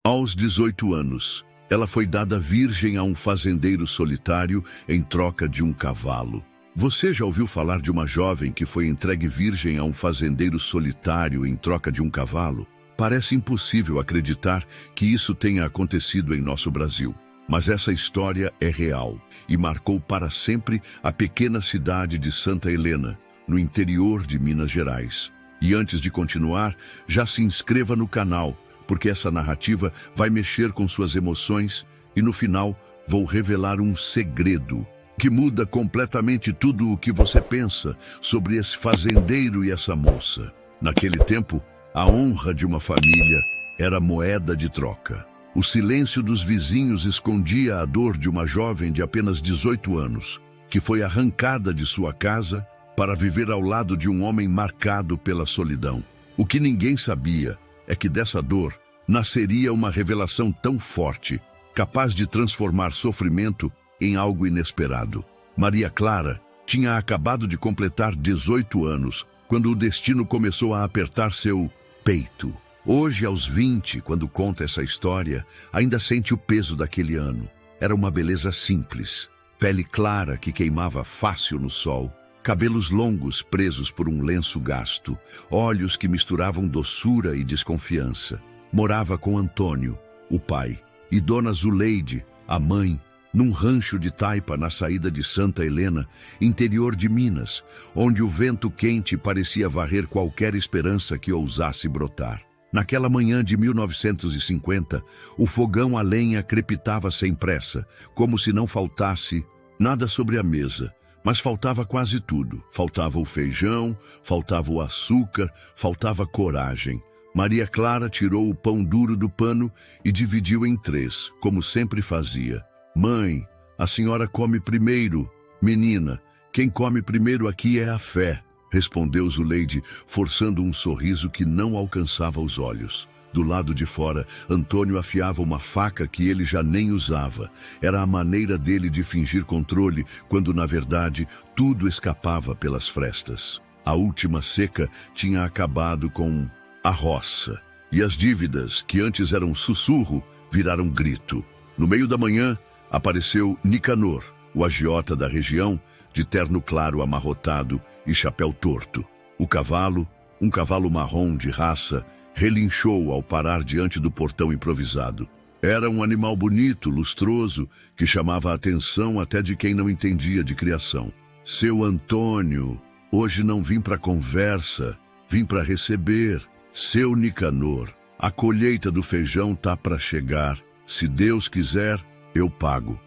Aos 18 anos, ela foi dada virgem a um fazendeiro solitário em troca de um cavalo. Você já ouviu falar de uma jovem que foi entregue virgem a um fazendeiro solitário em troca de um cavalo? Parece impossível acreditar que isso tenha acontecido em nosso Brasil. Mas essa história é real e marcou para sempre a pequena cidade de Santa Helena, no interior de Minas Gerais. E antes de continuar, já se inscreva no canal, porque essa narrativa vai mexer com suas emoções e no final vou revelar um segredo que muda completamente tudo o que você pensa sobre esse fazendeiro e essa moça. Naquele tempo, a honra de uma família era moeda de troca. O silêncio dos vizinhos escondia a dor de uma jovem de apenas 18 anos, que foi arrancada de sua casa para viver ao lado de um homem marcado pela solidão. O que ninguém sabia é que dessa dor nasceria uma revelação tão forte, capaz de transformar sofrimento em algo inesperado. Maria Clara tinha acabado de completar 18 anos, quando o destino começou a apertar seu peito. Hoje, aos 20, quando conta essa história, ainda sente o peso daquele ano. Era uma beleza simples, pele clara que queimava fácil no sol, cabelos longos presos por um lenço gasto, olhos que misturavam doçura e desconfiança. Morava com Antônio, o pai, e Dona Zuleide, a mãe, num rancho de taipa na saída de Santa Helena, interior de Minas, onde o vento quente parecia varrer qualquer esperança que ousasse brotar. Naquela manhã de 1950, o fogão a lenha crepitava sem pressa, como se não faltasse nada sobre a mesa. Mas faltava quase tudo. Faltava o feijão, faltava o açúcar, faltava coragem. Maria Clara tirou o pão duro do pano e dividiu em 3, como sempre fazia. Mãe, a senhora come primeiro. Menina, quem come primeiro aqui é a fé, respondeu Zuleide, forçando um sorriso que não alcançava os olhos. Do lado de fora, Antônio afiava uma faca que ele já nem usava. Era a maneira dele de fingir controle, quando, na verdade, tudo escapava pelas frestas. A última seca tinha acabado com a roça, e as dívidas, que antes eram sussurro, viraram grito. No meio da manhã, apareceu Nicanor, o agiota da região, de terno claro amarrotado e chapéu torto. O cavalo, um cavalo marrom de raça, relinchou ao parar diante do portão improvisado. Era um animal bonito, lustroso, que chamava a atenção até de quem não entendia de criação. Seu Antônio, hoje não vim para conversa, vim para receber. Seu Nicanor, a colheita do feijão tá para chegar. Se Deus quiser, eu pago.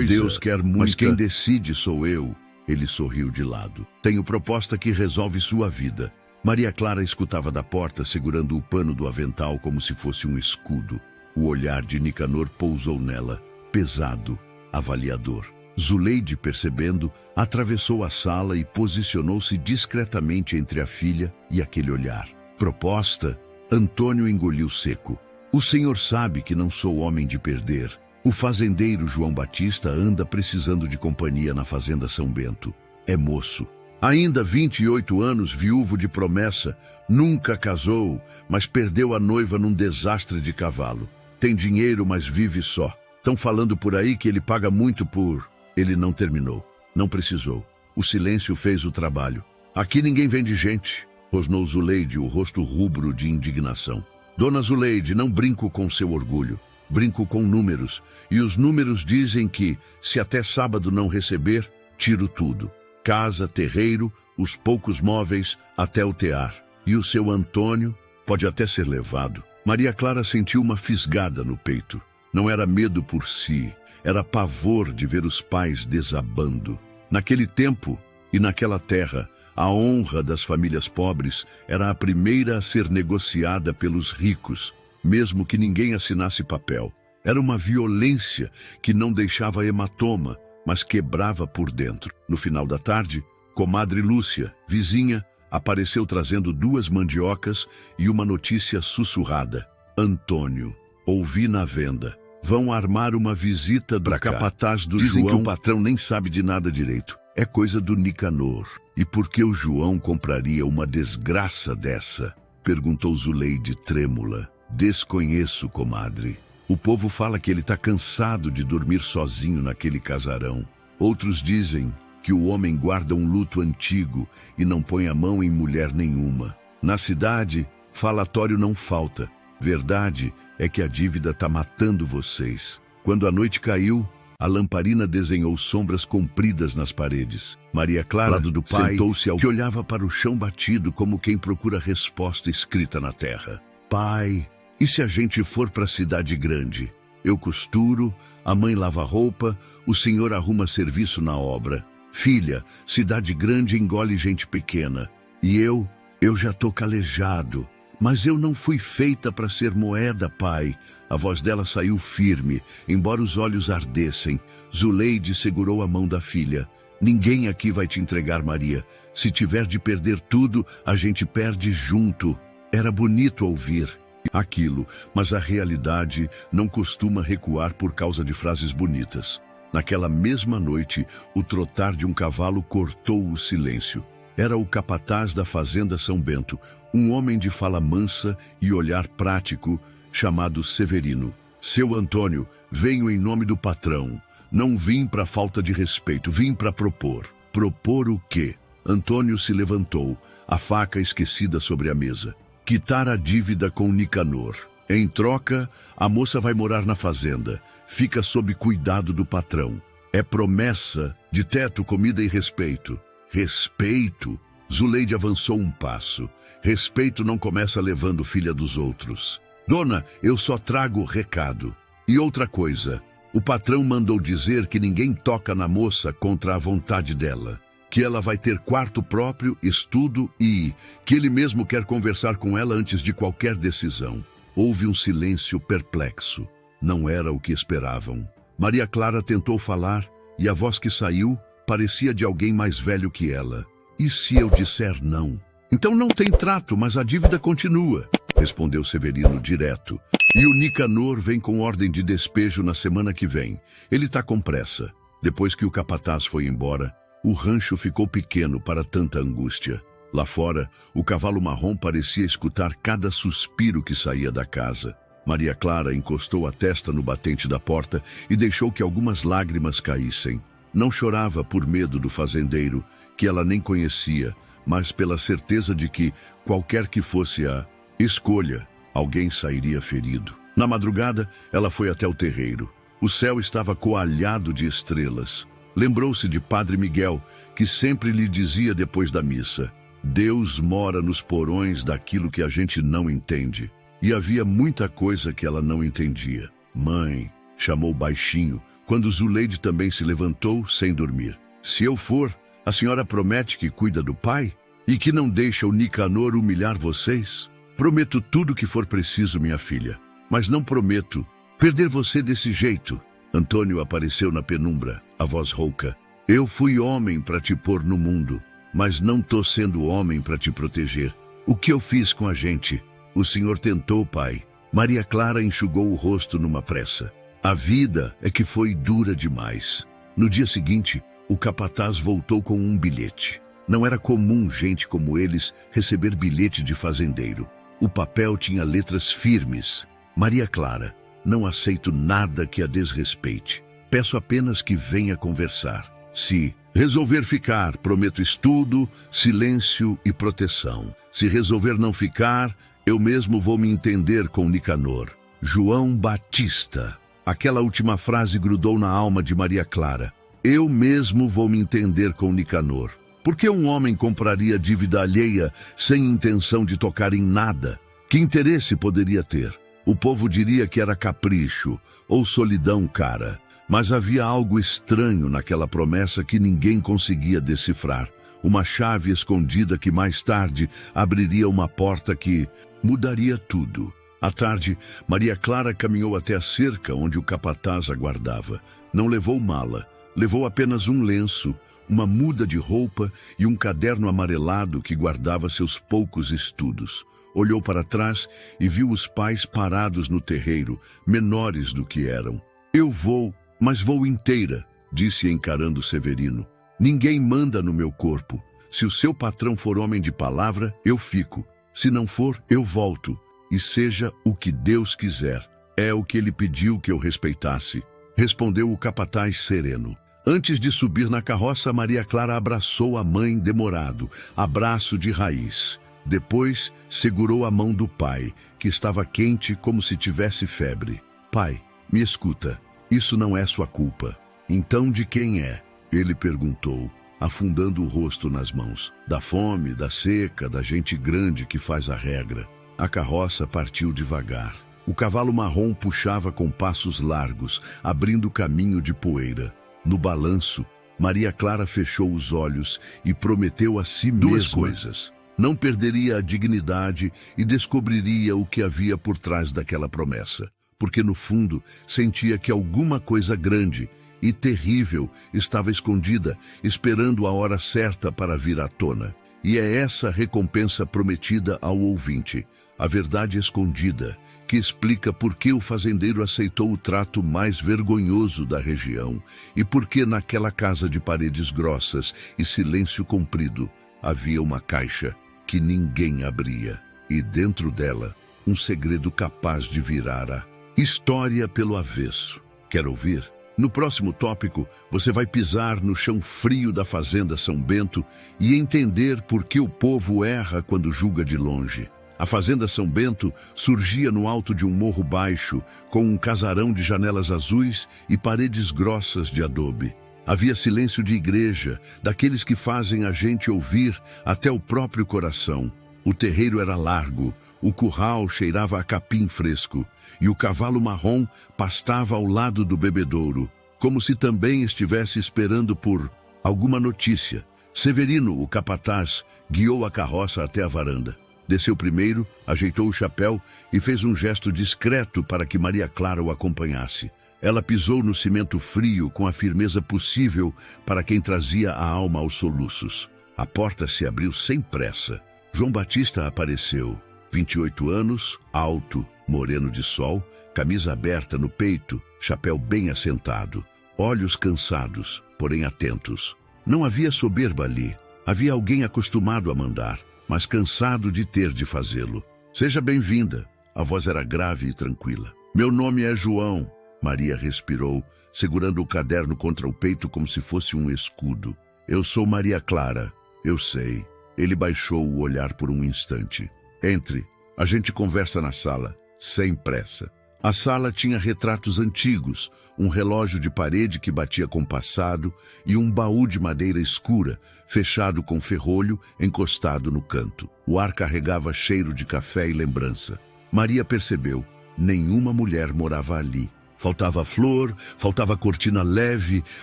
Deus quer muito, mas quem decide sou eu. Ele sorriu de lado. Tenho proposta que resolve sua vida. Maria Clara escutava da porta, segurando o pano do avental como se fosse um escudo. O olhar de Nicanor pousou nela, pesado, avaliador. Zuleide, percebendo, atravessou a sala e posicionou-se discretamente entre a filha e aquele olhar. Proposta? Antônio engoliu seco. O senhor sabe que não sou homem de perder. O fazendeiro João Batista anda precisando de companhia na fazenda São Bento. É moço. Ainda 28 anos, viúvo de promessa, nunca casou, mas perdeu a noiva num desastre de cavalo. Tem dinheiro, mas vive só. Estão falando por aí que ele paga muito por... Ele não terminou. Não precisou. O silêncio fez o trabalho. Aqui ninguém vende gente, rosnou Zuleide, o rosto rubro de indignação. Dona Zuleide, não brinco com seu orgulho. Brinco com números. E os números dizem que, se até sábado não receber, tiro tudo. Casa, terreiro, os poucos móveis, até o tear. E o seu Antônio pode até ser levado. Maria Clara sentiu uma fisgada no peito. Não era medo por si, era pavor de ver os pais desabando. Naquele tempo e naquela terra, a honra das famílias pobres era a primeira a ser negociada pelos ricos, mesmo que ninguém assinasse papel. Era uma violência que não deixava hematoma, mas quebrava por dentro. No final da tarde, comadre Lúcia, vizinha, apareceu trazendo 2 mandiocas e uma notícia sussurrada. Antônio, ouvi na venda. Vão armar uma visita do capataz do João. Dizem que o patrão nem sabe de nada direito. É coisa do Nicanor. E por que o João compraria uma desgraça dessa? Perguntou Zuleide trêmula. Desconheço, comadre. O povo fala que ele está cansado de dormir sozinho naquele casarão. Outros dizem que o homem guarda um luto antigo e não põe a mão em mulher nenhuma. Na cidade, falatório não falta. Verdade é que a dívida está matando vocês. Quando a noite caiu, a lamparina desenhou sombras compridas nas paredes. Maria Clara, lado do pai, sentou-se que olhava para o chão batido como quem procura resposta escrita na terra. Pai, e se a gente for para a cidade grande? Eu costuro, a mãe lava roupa, o senhor arruma serviço na obra. Filha, cidade grande engole gente pequena. E eu já tô calejado. Mas eu não fui feita para ser moeda, pai. A voz dela saiu firme, embora os olhos ardessem. Zuleide segurou a mão da filha. Ninguém aqui vai te entregar, Maria. Se tiver de perder tudo, a gente perde junto. Era bonito ouvir aquilo, mas a realidade não costuma recuar por causa de frases bonitas. Naquela mesma noite, o trotar de um cavalo cortou o silêncio. Era o capataz da fazenda São Bento, um homem de fala mansa e olhar prático, chamado Severino. Seu Antônio, venho em nome do patrão. Não vim para falta de respeito, vim para propor. Propor o quê? Antônio se levantou, a faca esquecida sobre a mesa. Quitar a dívida com Nicanor. Em troca, a moça vai morar na fazenda. Fica sob cuidado do patrão. É promessa de teto, comida e respeito. Respeito? Zuleide avançou um passo. Respeito não começa levando filha dos outros. Dona, eu só trago o recado. E outra coisa, o patrão mandou dizer que ninguém toca na moça contra a vontade dela. Que ela vai ter quarto próprio, estudo e que ele mesmo quer conversar com ela antes de qualquer decisão. Houve um silêncio perplexo. Não era o que esperavam. Maria Clara tentou falar e a voz que saiu parecia de alguém mais velho que ela. E se eu disser não? Então não tem trato, mas a dívida continua, respondeu Severino direto. E o Nicanor vem com ordem de despejo na semana que vem. Ele está com pressa. Depois que o capataz foi embora, o rancho ficou pequeno para tanta angústia. Lá fora, o cavalo marrom parecia escutar cada suspiro que saía da casa. Maria Clara encostou a testa no batente da porta e deixou que algumas lágrimas caíssem. Não chorava por medo do fazendeiro, que ela nem conhecia, mas pela certeza de que, qualquer que fosse a escolha, alguém sairia ferido. Na madrugada, ela foi até o terreiro. O céu estava coalhado de estrelas. Lembrou-se de Padre Miguel, que sempre lhe dizia depois da missa: Deus mora nos porões daquilo que a gente não entende. E havia muita coisa que ela não entendia. Mãe, chamou baixinho, quando Zuleide também se levantou sem dormir. Se eu for, a senhora promete que cuida do pai? E que não deixa o Nicanor humilhar vocês? Prometo tudo o que for preciso, minha filha. Mas não prometo perder você desse jeito. Antônio apareceu na penumbra, a voz rouca. Eu fui homem para te pôr no mundo, mas não tô sendo homem para te proteger. O que eu fiz com a gente? O senhor tentou, pai. Maria Clara enxugou o rosto numa pressa. A vida é que foi dura demais. No dia seguinte, o capataz voltou com um bilhete. Não era comum gente como eles receber bilhete de fazendeiro. O papel tinha letras firmes. Maria Clara, não aceito nada que a desrespeite. Peço apenas que venha conversar. Se resolver ficar, prometo estudo, silêncio e proteção. Se resolver não ficar, eu mesmo vou me entender com Nicanor. João Batista. Aquela última frase grudou na alma de Maria Clara. Eu mesmo vou me entender com Nicanor. Por que um homem compraria dívida alheia sem intenção de tocar em nada? Que interesse poderia ter? O povo diria que era capricho ou solidão cara. Mas havia algo estranho naquela promessa que ninguém conseguia decifrar. Uma chave escondida que mais tarde abriria uma porta que mudaria tudo. À tarde, Maria Clara caminhou até a cerca onde o capataz aguardava. Não levou mala, levou apenas um lenço, uma muda de roupa e um caderno amarelado que guardava seus poucos estudos. Olhou para trás e viu os pais parados no terreiro, menores do que eram. Eu vou, mas vou inteira, disse encarando Severino. Ninguém manda no meu corpo. Se o seu patrão for homem de palavra, eu fico. Se não for, eu volto. e seja o que Deus quiser. É o que ele pediu que eu respeitasse, respondeu o capataz sereno. Antes de subir na carroça, Maria Clara abraçou a mãe demorado, abraço de raiz. Depois, segurou a mão do pai, que estava quente como se tivesse febre. Pai, me escuta, isso não é sua culpa. Então de quem é? Ele perguntou, afundando o rosto nas mãos. Da fome, da seca, da gente grande que faz a regra. A carroça partiu devagar. O cavalo marrom puxava com passos largos, abrindo caminho de poeira. No balanço, Maria Clara fechou os olhos e prometeu a si mesma duas coisas. Não perderia a dignidade e descobriria o que havia por trás daquela promessa, porque no fundo sentia que alguma coisa grande e terrível estava escondida, esperando a hora certa para vir à tona. E é essa recompensa prometida ao ouvinte, a verdade escondida, que explica por que o fazendeiro aceitou o trato mais vergonhoso da região e por que naquela casa de paredes grossas e silêncio comprido havia uma caixa que ninguém abria e dentro dela um segredo capaz de virar a história pelo avesso. Quer ouvir? No próximo tópico, você vai pisar no chão frio da fazenda São Bento e entender por que o povo erra quando julga de longe. A fazenda São Bento surgia no alto de um morro baixo, com um casarão de janelas azuis e paredes grossas de adobe. Havia silêncio de igreja, daqueles que fazem a gente ouvir até o próprio coração. O terreiro era largo, o curral cheirava a capim fresco, e o cavalo marrom pastava ao lado do bebedouro, como se também estivesse esperando por alguma notícia. Severino, o capataz, guiou a carroça até a varanda. Desceu primeiro, ajeitou o chapéu e fez um gesto discreto para que Maria Clara o acompanhasse. Ela pisou no cimento frio com a firmeza possível para quem trazia a alma aos soluços. A porta se abriu sem pressa. João Batista apareceu. 28 anos, alto, moreno de sol, camisa aberta no peito, chapéu bem assentado, olhos cansados, porém atentos. Não havia soberba ali. Havia alguém acostumado a mandar, mas cansado de ter de fazê-lo. Seja bem-vinda. A voz era grave e tranquila. Meu nome é João. Maria respirou, segurando o caderno contra o peito como se fosse um escudo. Eu sou Maria Clara. Eu sei. Ele baixou o olhar por um instante. Entre. A gente conversa na sala, sem pressa. A sala tinha retratos antigos, um relógio de parede que batia compassado e um baú de madeira escura, fechado com ferrolho, encostado no canto. O ar carregava cheiro de café e lembrança. Maria percebeu, nenhuma mulher morava ali. Faltava flor, faltava cortina leve,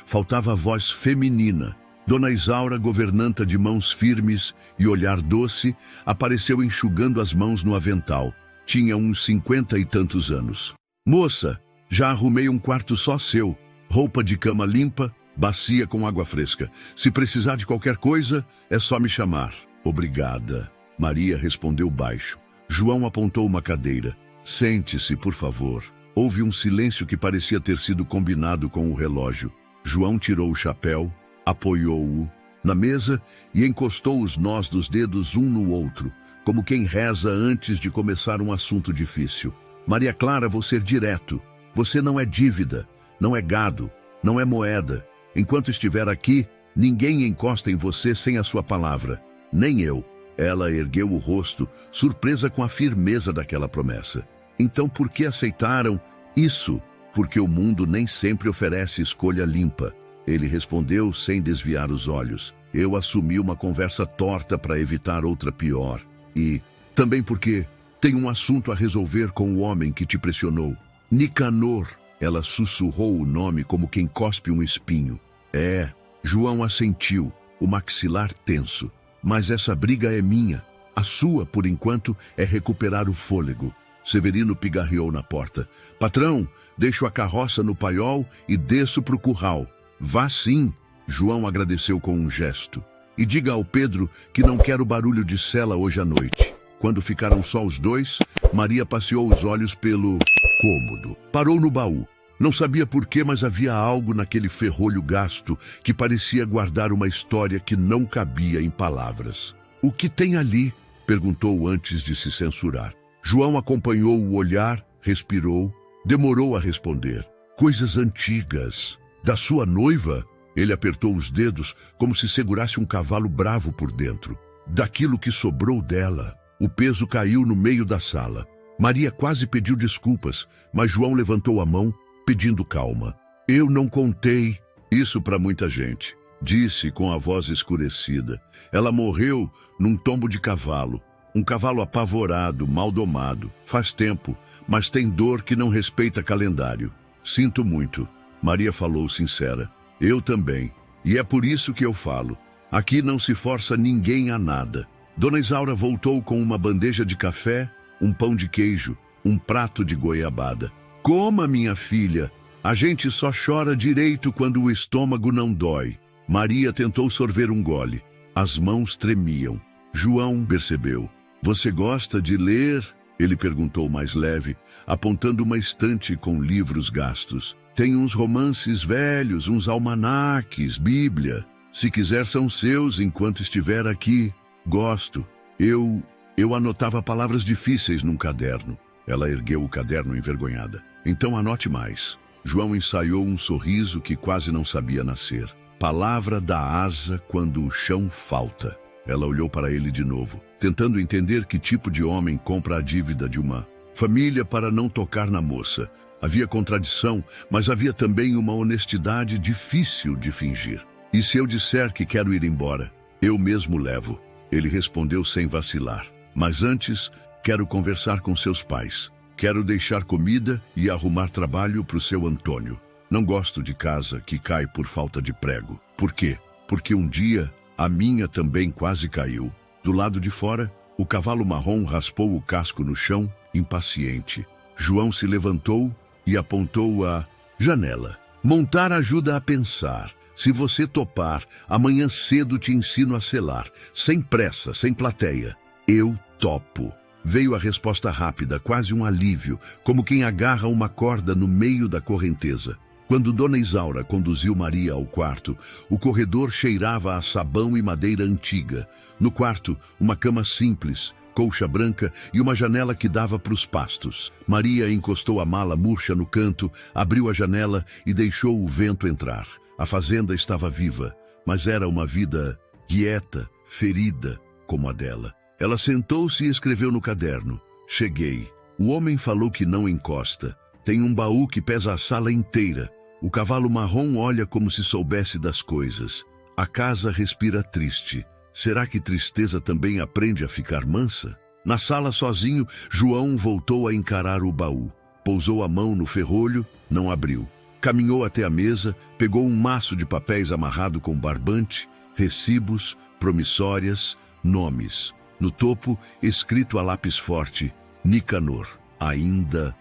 faltava voz feminina. Dona Isaura, governanta de mãos firmes e olhar doce, apareceu enxugando as mãos no avental. Tinha uns 50 e tantos anos. Moça, já arrumei um quarto só seu. Roupa de cama limpa, bacia com água fresca. Se precisar de qualquer coisa, é só me chamar. Obrigada. Maria respondeu baixo. João apontou uma cadeira. Sente-se, por favor. Houve um silêncio que parecia ter sido combinado com o relógio. João tirou o chapéu, apoiou-o na mesa e encostou os nós dos dedos um no outro, como quem reza antes de começar um assunto difícil. Maria Clara, vou ser direto. Você não é dívida, não é gado, não é moeda. Enquanto estiver aqui, ninguém encosta em você sem a sua palavra. Nem eu. Ela ergueu o rosto, surpresa com a firmeza daquela promessa. Então por que aceitaram isso? Porque o mundo nem sempre oferece escolha limpa. Ele respondeu sem desviar os olhos. Eu assumi uma conversa torta para evitar outra pior. E também porque tenho um assunto a resolver com o homem que te pressionou. Nicanor. Ela sussurrou o nome como quem cospe um espinho. É, João assentiu, o maxilar tenso. Mas essa briga é minha. A sua, por enquanto, é recuperar o fôlego. Severino pigarreou na porta. Patrão, deixo a carroça no paiol e desço pro curral. Vá sim, João agradeceu com um gesto. E diga ao Pedro que não quero barulho de sela hoje à noite. Quando ficaram só os dois, Maria passeou os olhos pelo cômodo. Parou no baú. Não sabia por quê, mas havia algo naquele ferrolho gasto que parecia guardar uma história que não cabia em palavras. O que tem ali? Perguntou antes de se censurar. João acompanhou o olhar, respirou, demorou a responder. Coisas antigas. Da sua noiva? Ele apertou os dedos como se segurasse um cavalo bravo por dentro. Daquilo que sobrou dela. O peso caiu no meio da sala. Maria quase pediu desculpas, mas João levantou a mão, pedindo calma. Eu não contei isso para muita gente, disse com a voz escurecida. Ela morreu num tombo de cavalo. Um cavalo apavorado, mal domado. Faz tempo, mas tem dor que não respeita calendário. Sinto muito. Maria falou sincera. Eu também. E é por isso que eu falo. Aqui não se força ninguém a nada. Dona Isaura voltou com uma bandeja de café, um pão de queijo, um prato de goiabada. Coma, minha filha. A gente só chora direito quando o estômago não dói. Maria tentou sorver um gole. As mãos tremiam. João percebeu. Você gosta de ler? Ele perguntou mais leve, apontando uma estante com livros gastos. Tem uns romances velhos, uns almanaques, Bíblia. Se quiser são seus enquanto estiver aqui. Gosto. Eu anotava palavras difíceis num caderno. Ela ergueu o caderno envergonhada. Então anote mais. João ensaiou um sorriso que quase não sabia nascer. Palavra dá asa quando o chão falta. Ela olhou para ele de novo, tentando entender que tipo de homem compra a dívida de uma família para não tocar na moça. Havia contradição, mas havia também uma honestidade difícil de fingir. E se eu disser que quero ir embora, eu mesmo levo. Ele respondeu sem vacilar. Mas antes, quero conversar com seus pais. Quero deixar comida e arrumar trabalho para o seu Antônio. Não gosto de casa que cai por falta de prego. Por quê? Porque um dia a minha também quase caiu. Do lado de fora, o cavalo marrom raspou o casco no chão, impaciente. João se levantou e apontou a janela. Montar ajuda a pensar. Se você topar, amanhã cedo te ensino a selar. Sem pressa, sem plateia. Eu topo. Veio a resposta rápida, quase um alívio, como quem agarra uma corda no meio da correnteza. Quando Dona Isaura conduziu Maria ao quarto, o corredor cheirava a sabão e madeira antiga. No quarto, uma cama simples, colcha branca e uma janela que dava para os pastos. Maria encostou a mala murcha no canto, abriu a janela e deixou o vento entrar. A fazenda estava viva, mas era uma vida quieta, ferida, como a dela. Ela sentou-se e escreveu no caderno. Cheguei. O homem falou que não encosta. Tem um baú que pesa a sala inteira. O cavalo marrom olha como se soubesse das coisas. A casa respira triste. Será que tristeza também aprende a ficar mansa? Na sala sozinho, João voltou a encarar o baú. Pousou a mão no ferrolho, não abriu. Caminhou até a mesa, pegou um maço de papéis amarrado com barbante, recibos, promissórias, nomes. No topo, escrito a lápis forte, Nicanor. Ainda...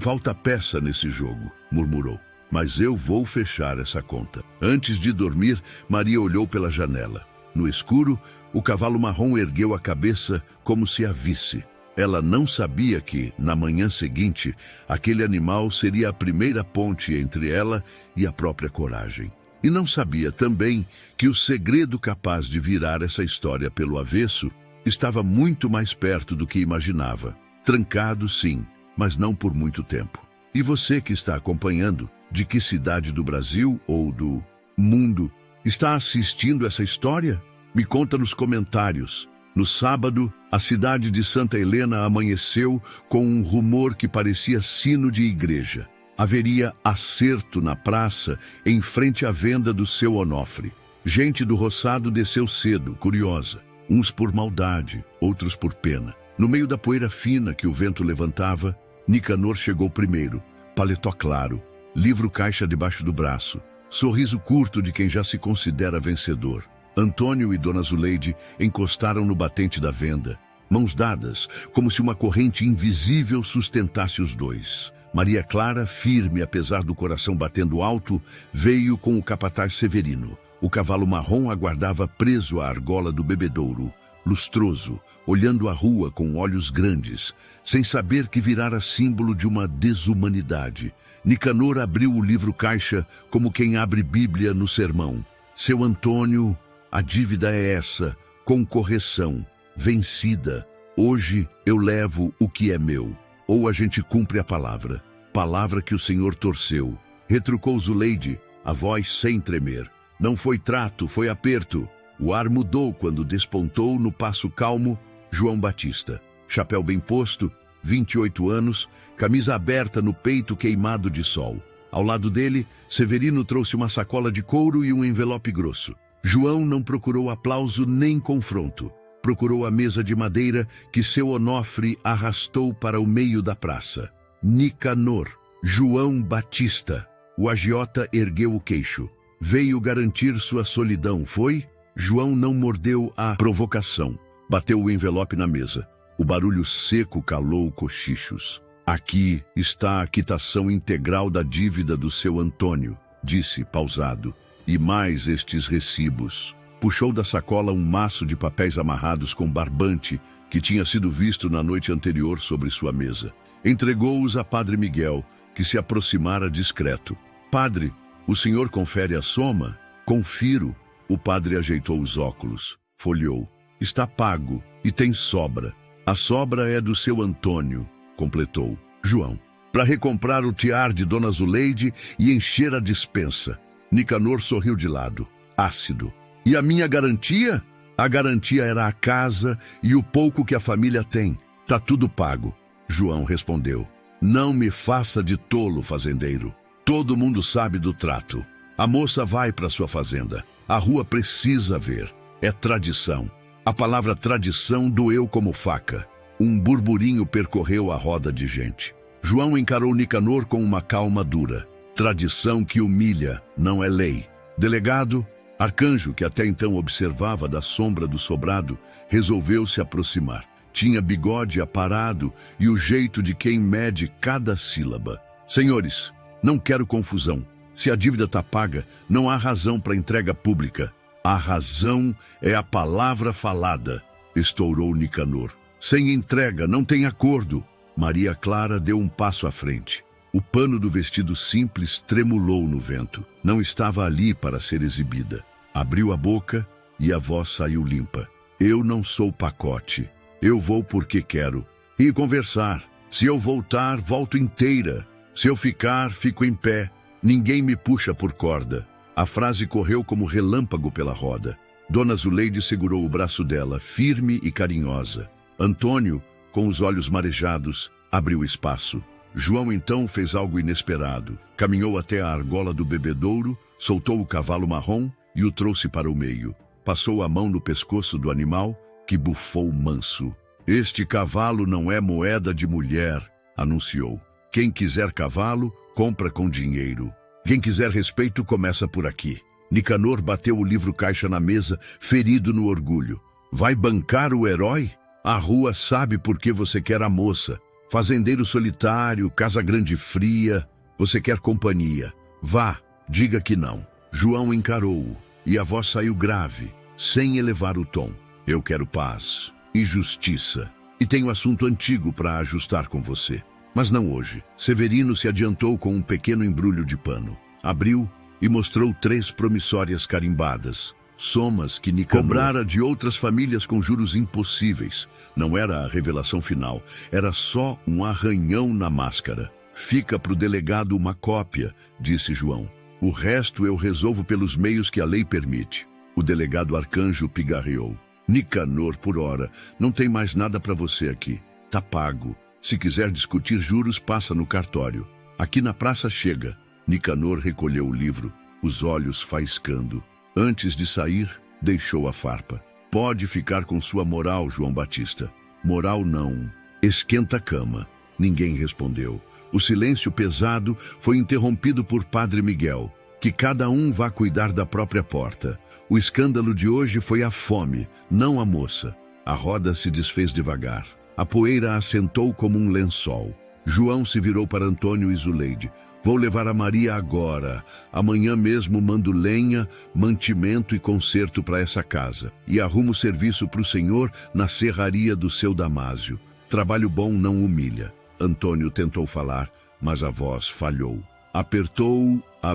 falta peça nesse jogo, murmurou. Mas eu vou fechar essa conta. Antes de dormir, Maria olhou pela janela. No escuro, o cavalo marrom ergueu a cabeça como se a visse. Ela não sabia que, na manhã seguinte, aquele animal seria a primeira ponte entre ela e a própria coragem. E não sabia também que o segredo capaz de virar essa história pelo avesso estava muito mais perto do que imaginava. Trancado, sim, mas não por muito tempo. E você que está acompanhando, de que cidade do Brasil ou do mundo está assistindo essa história? Me conta nos comentários. No sábado, a cidade de Santa Helena amanheceu com um rumor que parecia sino de igreja. Haveria acerto na praça, em frente à venda do seu Onofre. Gente do roçado desceu cedo, curiosa. Uns por maldade, outros por pena. No meio da poeira fina que o vento levantava, Nicanor chegou primeiro. Paletó claro, livro-caixa debaixo do braço. Sorriso curto de quem já se considera vencedor. Antônio e Dona Zuleide encostaram no batente da venda, mãos dadas, como se uma corrente invisível sustentasse os dois. Maria Clara, firme apesar do coração batendo alto, veio com o capataz Severino. O cavalo marrom aguardava preso à argola do bebedouro, lustroso, olhando a rua com olhos grandes, sem saber que virara símbolo de uma desumanidade. Nicanor abriu o livro-caixa como quem abre Bíblia no sermão. Seu Antônio, a dívida é essa, com correção, vencida. Hoje eu levo o que é meu. Ou a gente cumpre a palavra. Palavra que o Senhor torceu. Retrucou Zuleide, a voz sem tremer. Não foi trato, foi aperto. O ar mudou quando despontou no passo calmo João Batista. Chapéu bem posto, 28 anos, camisa aberta no peito queimado de sol. Ao lado dele, Severino trouxe uma sacola de couro e um envelope grosso. João não procurou aplauso nem confronto. Procurou a mesa de madeira que seu Onofre arrastou para o meio da praça. Nicanor, João Batista. O agiota ergueu o queixo. Veio garantir sua solidão, foi? João não mordeu a provocação. Bateu o envelope na mesa. O barulho seco calou cochichos. Aqui está a quitação integral da dívida do seu Antônio, disse pausado. E mais estes recibos. Puxou da sacola um maço de papéis amarrados com barbante que tinha sido visto na noite anterior sobre sua mesa. Entregou-os a Padre Miguel, que se aproximara discreto. Padre, o senhor confere a soma? Confiro. O padre ajeitou os óculos, folheou. Está pago e tem sobra. A sobra é do seu Antônio, completou João, para recomprar o tiar de Dona Zuleide e encher a despensa. Nicanor sorriu de lado, ácido. E a minha garantia? A garantia era a casa e o pouco que a família tem. Tá tudo pago. João respondeu. Não me faça de tolo, fazendeiro. Todo mundo sabe do trato. A moça vai para sua fazenda. A rua precisa ver. É tradição. A palavra tradição doeu como faca. Um burburinho percorreu a roda de gente. João encarou Nicanor com uma calma dura. Tradição que humilha, não é lei. Delegado, Arcanjo, que até então observava da sombra do sobrado, resolveu se aproximar. Tinha bigode aparado e o jeito de quem mede cada sílaba. Senhores, não quero confusão. Se a dívida está paga, não há razão para entrega pública. A razão é a palavra falada, estourou Nicanor. Sem entrega, não tem acordo. Maria Clara deu um passo à frente. O pano do vestido simples tremulou no vento. Não estava ali para ser exibida. Abriu a boca e a voz saiu limpa. Eu não sou pacote. Eu vou porque quero. E conversar. Se eu voltar, volto inteira. Se eu ficar, fico em pé. Ninguém me puxa por corda. A frase correu como relâmpago pela roda. Dona Zuleide segurou o braço dela, firme e carinhosa. Antônio, com os olhos marejados, abriu espaço. João então fez algo inesperado. Caminhou até a argola do bebedouro, soltou o cavalo marrom e o trouxe para o meio. Passou a mão no pescoço do animal, que bufou manso. Este cavalo não é moeda de mulher, anunciou. Quem quiser cavalo, compra com dinheiro. Quem quiser respeito, começa por aqui. Nicanor bateu o livro-caixa na mesa, ferido no orgulho. Vai bancar o herói? A rua sabe por que você quer a moça. Fazendeiro solitário, casa grande e fria. Você quer companhia. Vá, diga que não. João encarou-o, e a voz saiu grave, sem elevar o tom. Eu quero paz e justiça. E tenho assunto antigo para ajustar com você. Mas não hoje. Severino se adiantou com um pequeno embrulho de pano. Abriu e mostrou 3 promissórias carimbadas. Somas que Nicanor cobrara de outras famílias com juros impossíveis. Não era a revelação final. Era só um arranhão na máscara. Fica para o delegado uma cópia, disse João. O resto eu resolvo pelos meios que a lei permite. O delegado Arcanjo pigarreou. Nicanor, por hora, não tem mais nada para você aqui. Tá pago. Se quiser discutir juros, passa no cartório. Aqui na praça chega. Nicanor recolheu o livro, os olhos faiscando. Antes de sair, deixou a farpa. Pode ficar com sua moral, João Batista. Moral não. Esquenta a cama. Ninguém respondeu. O silêncio pesado foi interrompido por Padre Miguel. Que cada um vá cuidar da própria porta. O escândalo de hoje foi a fome, não a moça. A roda se desfez devagar. A poeira assentou como um lençol. João se virou para Antônio e Zuleide. Vou levar a Maria agora. Amanhã mesmo mando lenha, mantimento e conserto para essa casa. E arrumo serviço para o senhor na serraria do seu Damásio. Trabalho bom não humilha. Antônio tentou falar, mas a voz falhou. Apertou a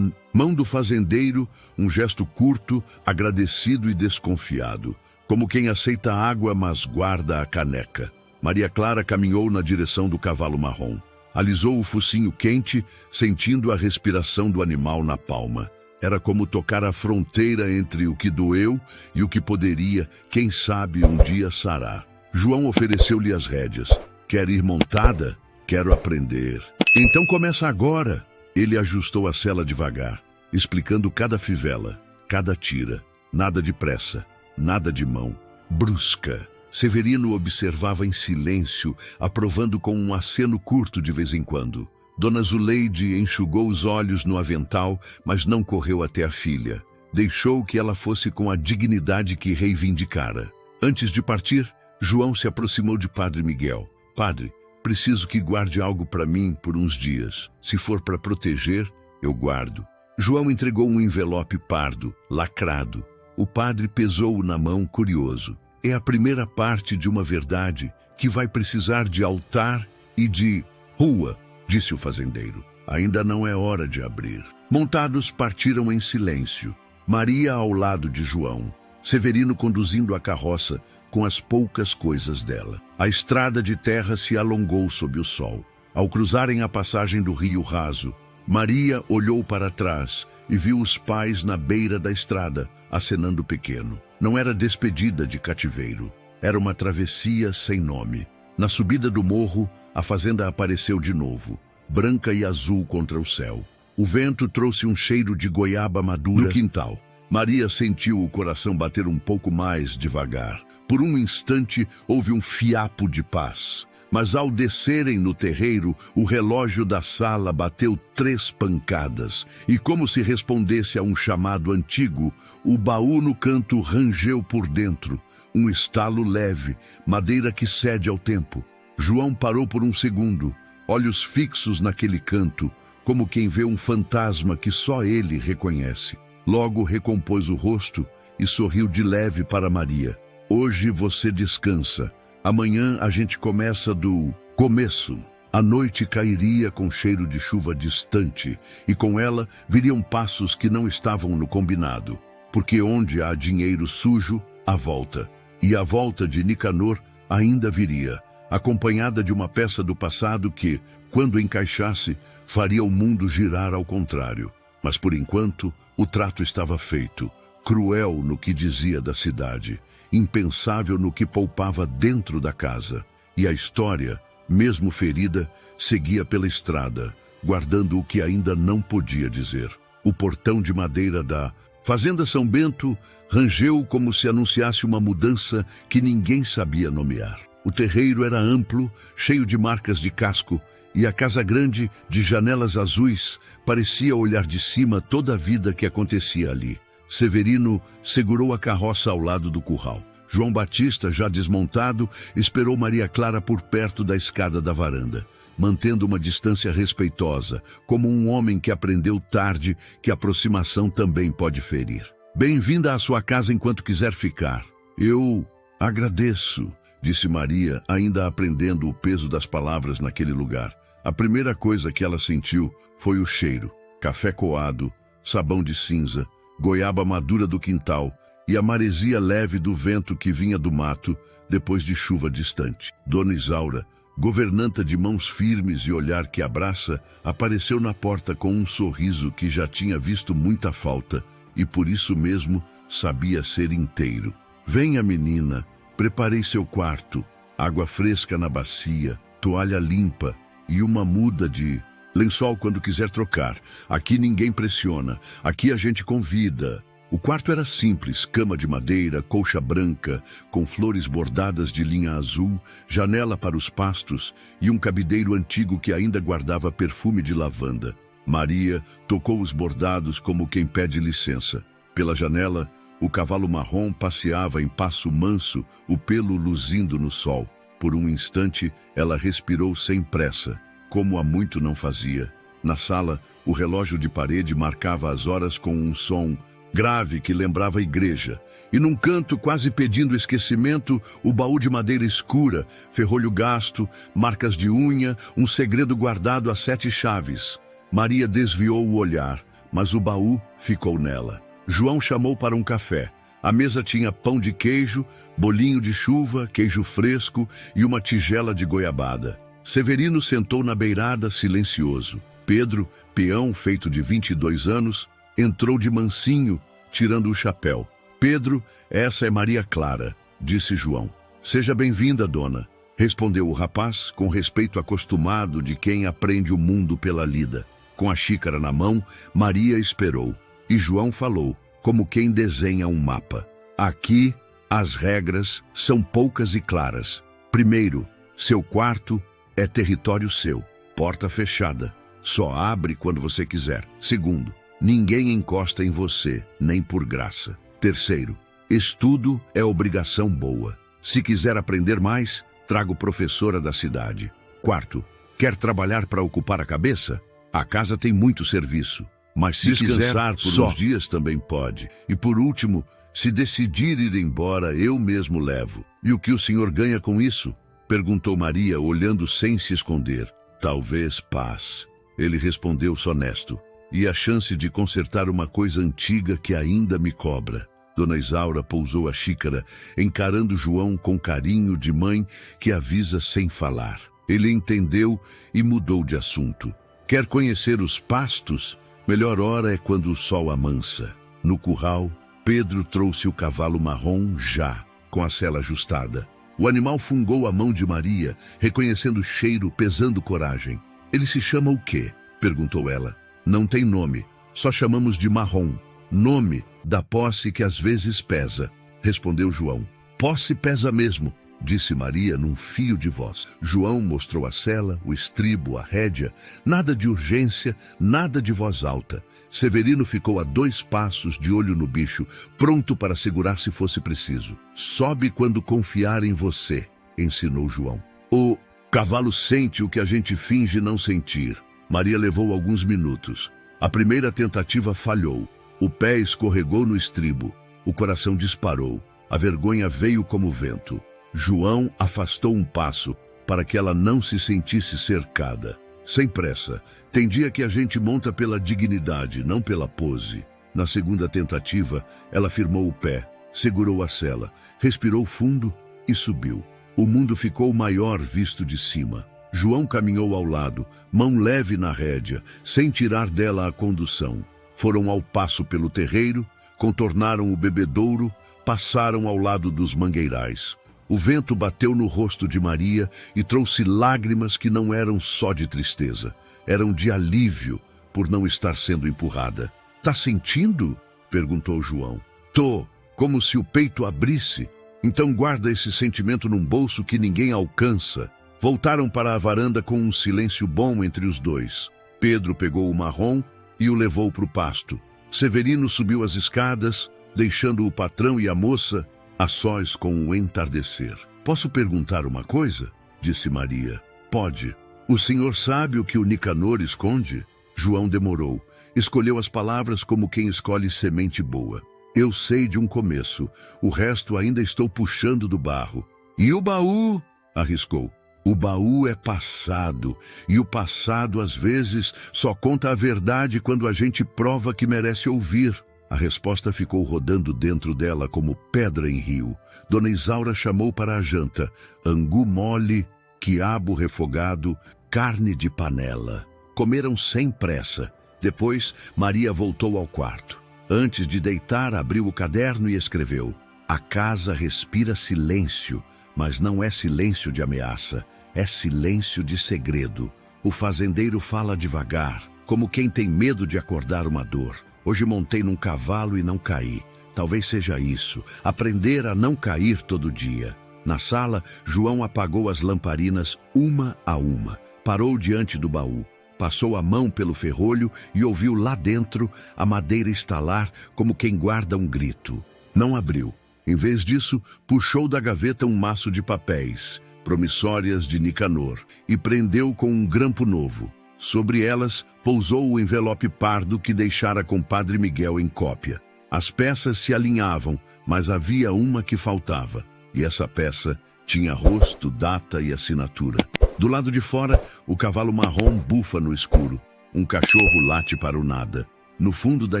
mão do fazendeiro, um gesto curto, agradecido e desconfiado. como quem aceita a água, mas guarda a caneca. Maria Clara caminhou na direção do cavalo marrom. Alisou o focinho quente, sentindo a respiração do animal na palma. Era como tocar a fronteira entre o que doeu e o que poderia, quem sabe, um dia sarar. João ofereceu-lhe as rédeas. Quer ir montada? Quero aprender. Então começa agora. Ele ajustou a sela devagar, explicando cada fivela, cada tira. Nada de pressa, nada de mão. Brusca. Severino observava em silêncio, aprovando com um aceno curto de vez em quando. Dona Zuleide enxugou os olhos no avental, mas não correu até a filha. Deixou que ela fosse com a dignidade que reivindicara. Antes de partir, João se aproximou de Padre Miguel. Padre, preciso que guarde algo para mim por uns dias. Se for para proteger, eu guardo. João entregou um envelope pardo, lacrado. O padre pesou-o na mão, curioso. É a primeira parte de uma verdade que vai precisar de altar e de rua, disse o fazendeiro. Ainda não é hora de abrir. Montados partiram em silêncio. Maria ao lado de João. Severino conduzindo a carroça com as poucas coisas dela. A estrada de terra se alongou sob o sol. Ao cruzarem a passagem do rio raso, Maria olhou para trás e viu os pais na beira da estrada, acenando pequeno. Não era despedida de cativeiro. Era uma travessia sem nome. Na subida do morro, a fazenda apareceu de novo, branca e azul contra o céu. O vento trouxe um cheiro de goiaba madura no quintal. Maria sentiu o coração bater um pouco mais devagar. Por um instante, houve um fiapo de paz. Mas ao descerem no terreiro, o relógio da sala bateu 3 pancadas. E como se respondesse a um chamado antigo, o baú no canto rangeu por dentro. Um estalo leve, madeira que cede ao tempo. João parou por um segundo, olhos fixos naquele canto, como quem vê um fantasma que só ele reconhece. Logo recompôs o rosto e sorriu de leve para Maria. Hoje você descansa. Amanhã a gente começa do começo. A noite cairia com cheiro de chuva distante, e com ela viriam passos que não estavam no combinado. Porque onde há dinheiro sujo, há volta. E a volta de Nicanor ainda viria, acompanhada de uma peça do passado que, quando encaixasse, faria o mundo girar ao contrário. Mas por enquanto, o trato estava feito, cruel no que dizia da cidade, impensável no que poupava dentro da casa. E a história, mesmo ferida, seguia pela estrada, guardando o que ainda não podia dizer. O portão de madeira da Fazenda São Bento rangeu como se anunciasse uma mudança que ninguém sabia nomear. O terreiro era amplo, cheio de marcas de casco, e a casa grande, de janelas azuis, parecia olhar de cima toda a vida que acontecia ali. Severino segurou a carroça ao lado do curral. João Batista, já desmontado, esperou Maria Clara por perto da escada da varanda, mantendo uma distância respeitosa, como um homem que aprendeu tarde que a aproximação também pode ferir. Bem-vinda à sua casa enquanto quiser ficar. Eu agradeço, disse Maria, ainda aprendendo o peso das palavras naquele lugar. A primeira coisa que ela sentiu foi o cheiro, café coado, sabão de cinza, goiaba madura do quintal e a maresia leve do vento que vinha do mato depois de chuva distante. Dona Isaura, governanta de mãos firmes e olhar que abraça, apareceu na porta com um sorriso que já tinha visto muita falta e por isso mesmo sabia ser inteiro. Venha, menina, preparei seu quarto, água fresca na bacia, toalha limpa e uma muda de lençol quando quiser trocar. Aqui ninguém pressiona, aqui a gente convida. O quarto era simples, cama de madeira, colcha branca, com flores bordadas de linha azul, janela para os pastos e um cabideiro antigo que ainda guardava perfume de lavanda. Maria tocou os bordados como quem pede licença. Pela janela, o cavalo marrom passeava em passo manso, o pelo luzindo no sol. Por um instante, ela respirou sem pressa, como há muito não fazia. Na sala, o relógio de parede marcava as horas com um som grave que lembrava a igreja. E num canto, quase pedindo esquecimento, o baú de madeira escura, ferrolho gasto, marcas de unha, um segredo guardado a 7 chaves. Maria desviou o olhar, mas o baú ficou nela. João chamou para um café. A mesa tinha pão de queijo, bolinho de chuva, queijo fresco e uma tigela de goiabada. Severino sentou na beirada, silencioso. Pedro, peão feito de 22 anos, entrou de mansinho, tirando o chapéu. Pedro, essa é Maria Clara, disse João. Seja bem-vinda, dona, respondeu o rapaz, com respeito acostumado de quem aprende o mundo pela lida. Com a xícara na mão, Maria esperou. E João falou, como quem desenha um mapa. Aqui, as regras são poucas e claras. Primeiro, seu quarto é território seu. Porta fechada. Só abre quando você quiser. Segundo, ninguém encosta em você, nem por graça. Terceiro, estudo é obrigação boa. Se quiser aprender mais, trago professora da cidade. Quarto, quer trabalhar para ocupar a cabeça? A casa tem muito serviço. Mas se descansar por uns dias também pode. E por último, se decidir ir embora, eu mesmo levo. E o que o senhor ganha com isso? Perguntou Maria, olhando sem se esconder. Talvez paz. Ele respondeu sonesto. E a chance de consertar uma coisa antiga que ainda me cobra. Dona Isaura pousou a xícara, encarando João com carinho de mãe que avisa sem falar. Ele entendeu e mudou de assunto. Quer conhecer os pastos? Melhor hora é quando o sol amansa. No curral, Pedro trouxe o cavalo marrom já, com a sela ajustada. O animal fungou a mão de Maria, reconhecendo o cheiro, pesando coragem. Ele se chama o quê? Perguntou ela. Não tem nome, só chamamos de marrom. Nome da posse que às vezes pesa, respondeu João. Posse pesa mesmo, disse Maria num fio de voz. João mostrou a sela, o estribo, a rédea. Nada de urgência, nada de voz alta. Severino ficou a 2 passos, de olho no bicho, pronto para segurar se fosse preciso. Sobe quando confiar em você, ensinou João. O cavalo sente o que a gente finge não sentir. Maria levou alguns minutos. A primeira tentativa falhou. O pé escorregou no estribo. O coração disparou. A vergonha veio como vento. João afastou um passo para que ela não se sentisse cercada. Sem pressa. Tem dia que a gente monta pela dignidade, não pela pose. Na segunda tentativa, ela firmou o pé, segurou a sela, respirou fundo e subiu. O mundo ficou maior visto de cima. João caminhou ao lado, mão leve na rédea, sem tirar dela a condução. Foram ao passo pelo terreiro, contornaram o bebedouro, passaram ao lado dos mangueirais. O vento bateu no rosto de Maria e trouxe lágrimas que não eram só de tristeza. Eram de alívio por não estar sendo empurrada. Tá sentindo? Perguntou João. Tô, como se o peito abrisse. Então guarda esse sentimento num bolso que ninguém alcança. Voltaram para a varanda com um silêncio bom entre os dois. Pedro pegou o marrom e o levou para o pasto. Severino subiu as escadas, deixando o patrão e a moça a sós com o entardecer. Posso perguntar uma coisa? Disse Maria. Pode. O senhor sabe o que o Nicanor esconde? João demorou. Escolheu as palavras como quem escolhe semente boa. Eu sei de um começo. O resto ainda estou puxando do barro. E o baú? Arriscou. O baú é passado, e o passado, às vezes, só conta a verdade quando a gente prova que merece ouvir. A resposta ficou rodando dentro dela como pedra em rio. Dona Isaura chamou para a janta. Angu mole, quiabo refogado, carne de panela. Comeram sem pressa. Depois, Maria voltou ao quarto. Antes de deitar, abriu o caderno e escreveu. A casa respira silêncio, mas não é silêncio de ameaça. É silêncio de segredo. O fazendeiro fala devagar, como quem tem medo de acordar uma dor. Hoje montei num cavalo e não caí. Talvez seja isso, aprender a não cair todo dia. Na sala, João apagou as lamparinas uma a uma. Parou diante do baú. Passou a mão pelo ferrolho e ouviu lá dentro a madeira estalar como quem guarda um grito. Não abriu. Em vez disso, puxou da gaveta um maço de papéis, promissórias de Nicanor, e prendeu com um grampo novo. Sobre elas, pousou o envelope pardo que deixara com Padre Miguel em cópia. As peças se alinhavam, mas havia uma que faltava, e essa peça tinha rosto, data e assinatura. Do lado de fora, o cavalo marrom bufa no escuro. Um cachorro late para o nada. No fundo da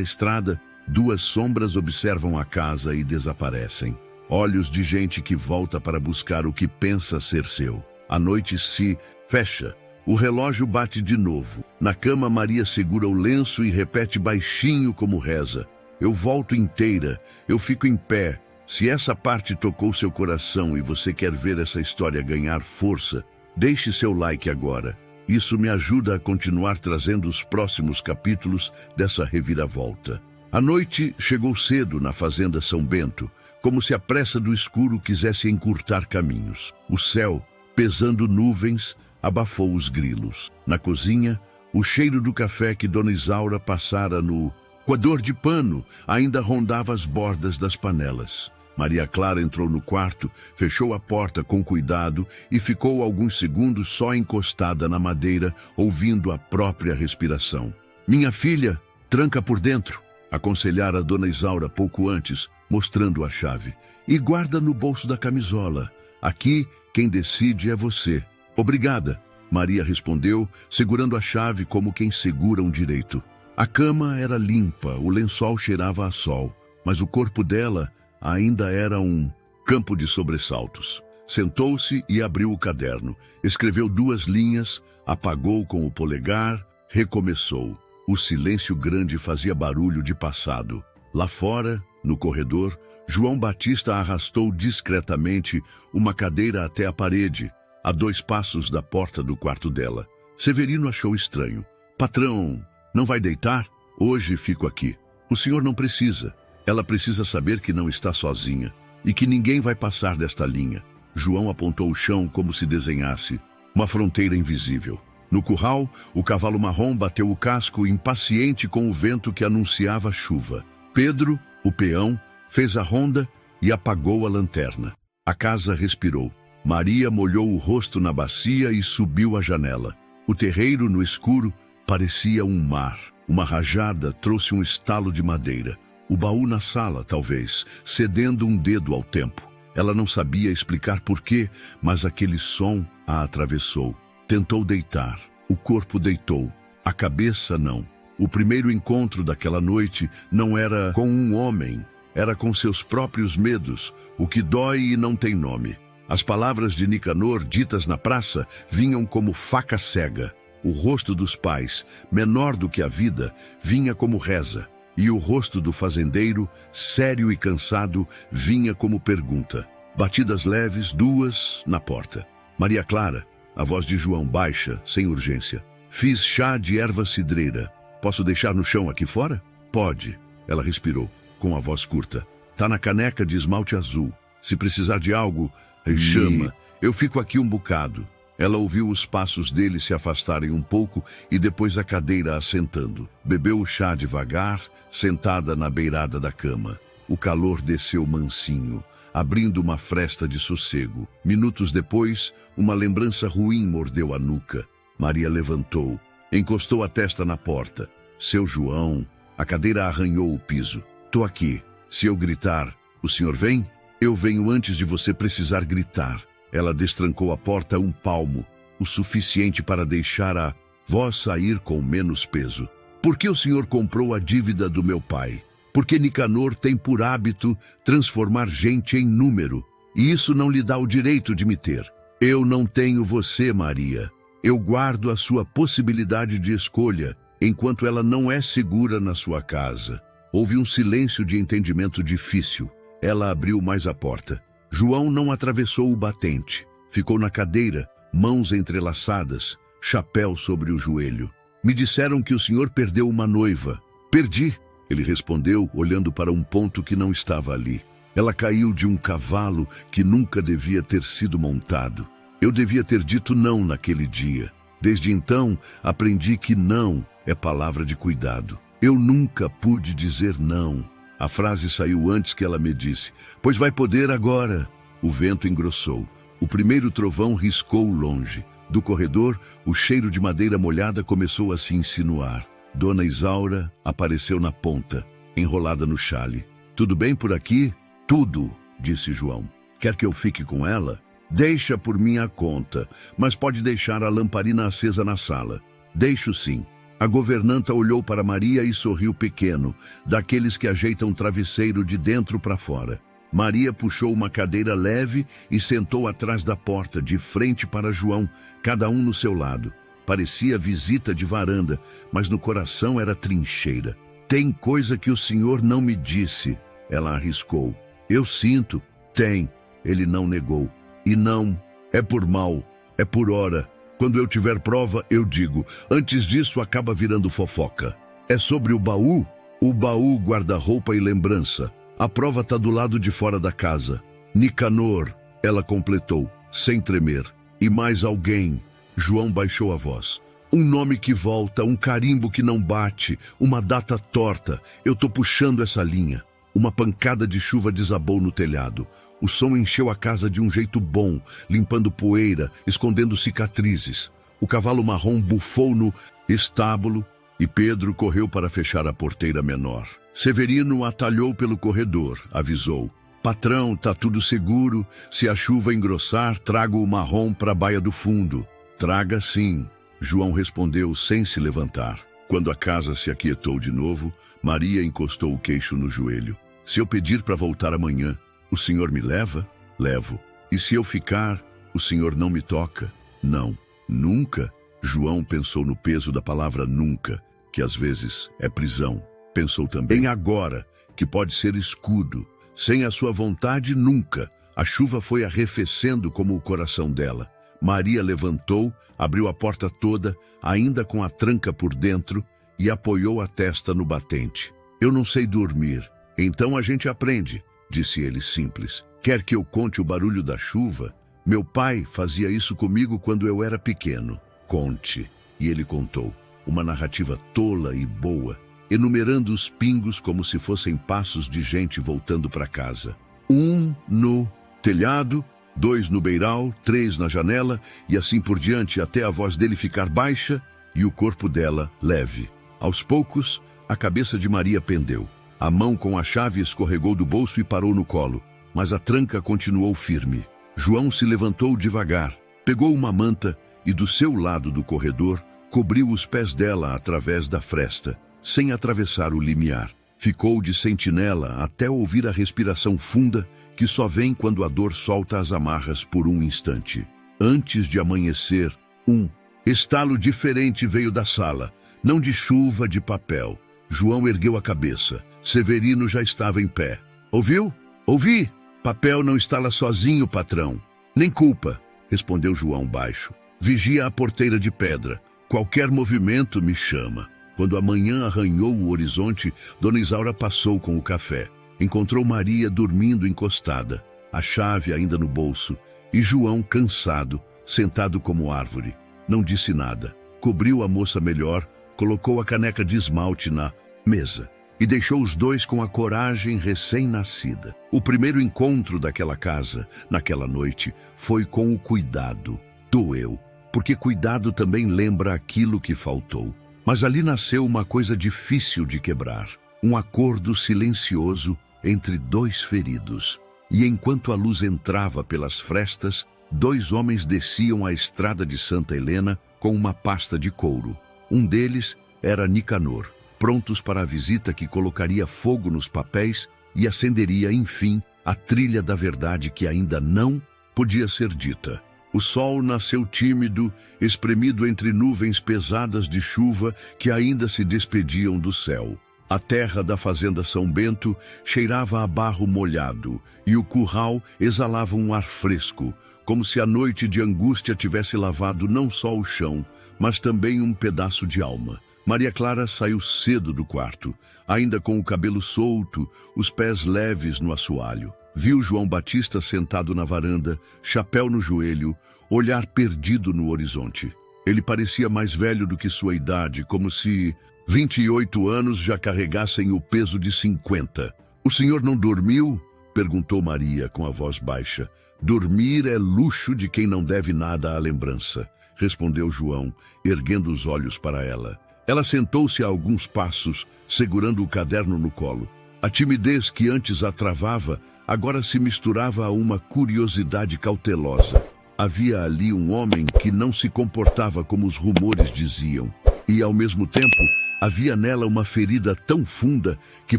estrada, Duas sombras observam a casa e desaparecem. Olhos de gente que volta para buscar o que pensa ser seu. A noite se fecha. O relógio bate de novo. Na cama, Maria segura o lenço e repete baixinho como reza. Eu volto inteira, eu fico em pé. Se essa parte tocou seu coração e você quer ver essa história ganhar força, deixe seu like agora. Isso me ajuda a continuar trazendo os próximos capítulos dessa reviravolta. A noite chegou cedo na fazenda São Bento, como se a pressa do escuro quisesse encurtar caminhos. O céu, pesando nuvens, abafou os grilos. Na cozinha, o cheiro do café que Dona Isaura passara no coador de pano ainda rondava as bordas das panelas. Maria Clara entrou no quarto, fechou a porta com cuidado e ficou alguns segundos só encostada na madeira, ouvindo a própria respiração. Minha filha, tranca por dentro, aconselhara Dona Isaura pouco antes, mostrando a chave. E guarda no bolso da camisola. Aqui, quem decide é você. Obrigada, Maria respondeu, segurando a chave como quem segura um direito. A cama era limpa, o lençol cheirava a sol, mas o corpo dela ainda era um campo de sobressaltos. Sentou-se e abriu o caderno. Escreveu 2 linhas, apagou com o polegar, recomeçou. O silêncio grande fazia barulho de passado. Lá fora, no corredor, João Batista arrastou discretamente uma cadeira até a parede, a 2 passos da porta do quarto dela. Severino achou estranho. Patrão, não vai deitar? Hoje fico aqui. O senhor não precisa. Ela precisa saber que não está sozinha e que ninguém vai passar desta linha. João apontou o chão como se desenhasse uma fronteira invisível. No curral, o cavalo marrom bateu o casco, impaciente com o vento que anunciava chuva. Pedro, o peão, fez a ronda e apagou a lanterna. A casa respirou. Maria molhou o rosto na bacia e subiu à janela. O terreiro, no escuro, parecia um mar. Uma rajada trouxe um estalo de madeira. O baú na sala, talvez, cedendo um dedo ao tempo. Ela não sabia explicar porquê, mas aquele som a atravessou. Tentou deitar. O corpo deitou. A cabeça não. O primeiro encontro daquela noite não era com um homem. Era com seus próprios medos, o que dói e não tem nome. As palavras de Nicanor, ditas na praça, vinham como faca cega. O rosto dos pais, menor do que a vida, vinha como reza. E o rosto do fazendeiro, sério e cansado, vinha como pergunta. Batidas leves, 2 na porta. Maria Clara, a voz de João baixa, sem urgência. Fiz chá de erva cidreira. Posso deixar no chão aqui fora? Pode. Ela respirou, com a voz curta. Tá na caneca de esmalte azul. Se precisar de algo, chama. Eu fico aqui um bocado. Ela ouviu os passos dele se afastarem um pouco e depois a cadeira assentando. Bebeu o chá devagar, sentada na beirada da cama. O calor desceu mansinho, abrindo uma fresta de sossego. Minutos depois, uma lembrança ruim mordeu a nuca. Maria levantou, encostou a testa na porta. Seu João. A cadeira arranhou o piso. Tô aqui. Se eu gritar, o senhor vem? Eu venho antes de você precisar gritar. Ela destrancou a porta 1 palmo, o suficiente para deixar a voz sair com menos peso. Por que o senhor comprou a dívida do meu pai? Porque Nicanor tem por hábito transformar gente em número, e isso não lhe dá o direito de me ter. Eu não tenho você, Maria. Eu guardo a sua possibilidade de escolha, enquanto ela não é segura na sua casa. Houve um silêncio de entendimento difícil. Ela abriu mais a porta. João não atravessou o batente. Ficou na cadeira, mãos entrelaçadas, chapéu sobre o joelho. Me disseram que o senhor perdeu uma noiva. Perdi, ele respondeu, olhando para um ponto que não estava ali. Ela caiu de um cavalo que nunca devia ter sido montado. Eu devia ter dito não naquele dia. Desde então, aprendi que não é palavra de cuidado. Eu nunca pude dizer não. A frase saiu antes que ela me disse, pois vai poder agora. O vento engrossou. O primeiro trovão riscou longe. Do corredor, o cheiro de madeira molhada começou a se insinuar. Dona Isaura apareceu na ponta, enrolada no chale. Tudo bem por aqui? Tudo, disse João. Quer que eu fique com ela? Deixa por minha conta, mas pode deixar a lamparina acesa na sala. Deixo sim. A governanta olhou para Maria e sorriu pequeno, daqueles que ajeitam o travesseiro de dentro para fora. Maria puxou uma cadeira leve e sentou atrás da porta, de frente para João, cada um no seu lado. Parecia visita de varanda, mas no coração era trincheira. Tem coisa que o senhor não me disse, ela arriscou. Eu sinto. Tem, ele não negou. E não, é por mal, é por hora. Quando eu tiver prova, eu digo. Antes disso, acaba virando fofoca. É sobre o baú? O baú, guarda-roupa e lembrança. A prova está do lado de fora da casa. Nicanor, ela completou, sem tremer. E mais alguém. João baixou a voz. Um nome que volta, um carimbo que não bate, uma data torta. Eu tô puxando essa linha. Uma pancada de chuva desabou no telhado. O som encheu a casa de um jeito bom, limpando poeira, escondendo cicatrizes. O cavalo marrom bufou no estábulo e Pedro correu para fechar a porteira menor. Severino atalhou pelo corredor, avisou. Patrão, tá tudo seguro. Se a chuva engrossar, trago o marrom para a baia do fundo. Traga sim, João respondeu sem se levantar. Quando a casa se aquietou de novo, Maria encostou o queixo no joelho. Se eu pedir para voltar amanhã, o senhor me leva? Levo. E se eu ficar, o senhor não me toca? Não. Nunca? João pensou no peso da palavra nunca, que às vezes é prisão. Pensou também agora, que pode ser escudo. Sem a sua vontade, nunca. A chuva foi arrefecendo como o coração dela. Maria levantou, abriu a porta toda, ainda com a tranca por dentro, e apoiou a testa no batente. Eu não sei dormir. Então a gente aprende, disse ele simples. Quer que eu conte o barulho da chuva? Meu pai fazia isso comigo quando eu era pequeno. Conte. E ele contou. Uma narrativa tola e boa, enumerando os pingos como se fossem passos de gente voltando para casa. 1 no telhado, 2 no beiral, 3 na janela, e assim por diante até a voz dele ficar baixa e o corpo dela leve. Aos poucos, a cabeça de Maria pendeu. A mão com a chave escorregou do bolso e parou no colo, mas a tranca continuou firme. João se levantou devagar, pegou uma manta e do seu lado do corredor cobriu os pés dela através da fresta, sem atravessar o limiar. Ficou de sentinela até ouvir a respiração funda que só vem quando a dor solta as amarras por um instante. Antes de amanhecer, um estalo diferente veio da sala, não de chuva, de papel. João ergueu a cabeça. Severino já estava em pé. Ouviu? Ouvi! Papel não estala sozinho, patrão. Nem culpa, respondeu João baixo. Vigia a porteira de pedra. Qualquer movimento me chama. Quando a manhã arranhou o horizonte, Dona Isaura passou com o café. Encontrou Maria dormindo encostada, a chave ainda no bolso, e João cansado, sentado como árvore. Não disse nada. Cobriu a moça melhor, colocou a caneca de esmalte na mesa e deixou os dois com a coragem recém-nascida. O primeiro encontro daquela casa, naquela noite, foi com o cuidado. Doeu, porque cuidado também lembra aquilo que faltou. Mas ali nasceu uma coisa difícil de quebrar. Um acordo silencioso entre dois feridos. E enquanto a luz entrava pelas frestas, 2 homens desciam a estrada de Santa Helena com uma pasta de couro. Um deles era Nicanor, prontos para a visita que colocaria fogo nos papéis e acenderia, enfim, a trilha da verdade que ainda não podia ser dita. O sol nasceu tímido, espremido entre nuvens pesadas de chuva que ainda se despediam do céu. A terra da fazenda São Bento cheirava a barro molhado e o curral exalava um ar fresco, como se a noite de angústia tivesse lavado não só o chão, mas também um pedaço de alma. Maria Clara saiu cedo do quarto, ainda com o cabelo solto, os pés leves no assoalho. Viu João Batista sentado na varanda, chapéu no joelho, olhar perdido no horizonte. Ele parecia mais velho do que sua idade, como se 28 anos já carregassem o peso de 50. O senhor não dormiu? Perguntou Maria com a voz baixa. Dormir é luxo de quem não deve nada à lembrança, respondeu João, erguendo os olhos para ela. Ela sentou-se a alguns passos, segurando o caderno no colo. A timidez que antes a travava, agora se misturava a uma curiosidade cautelosa. Havia ali um homem que não se comportava como os rumores diziam. E, ao mesmo tempo, havia nela uma ferida tão funda que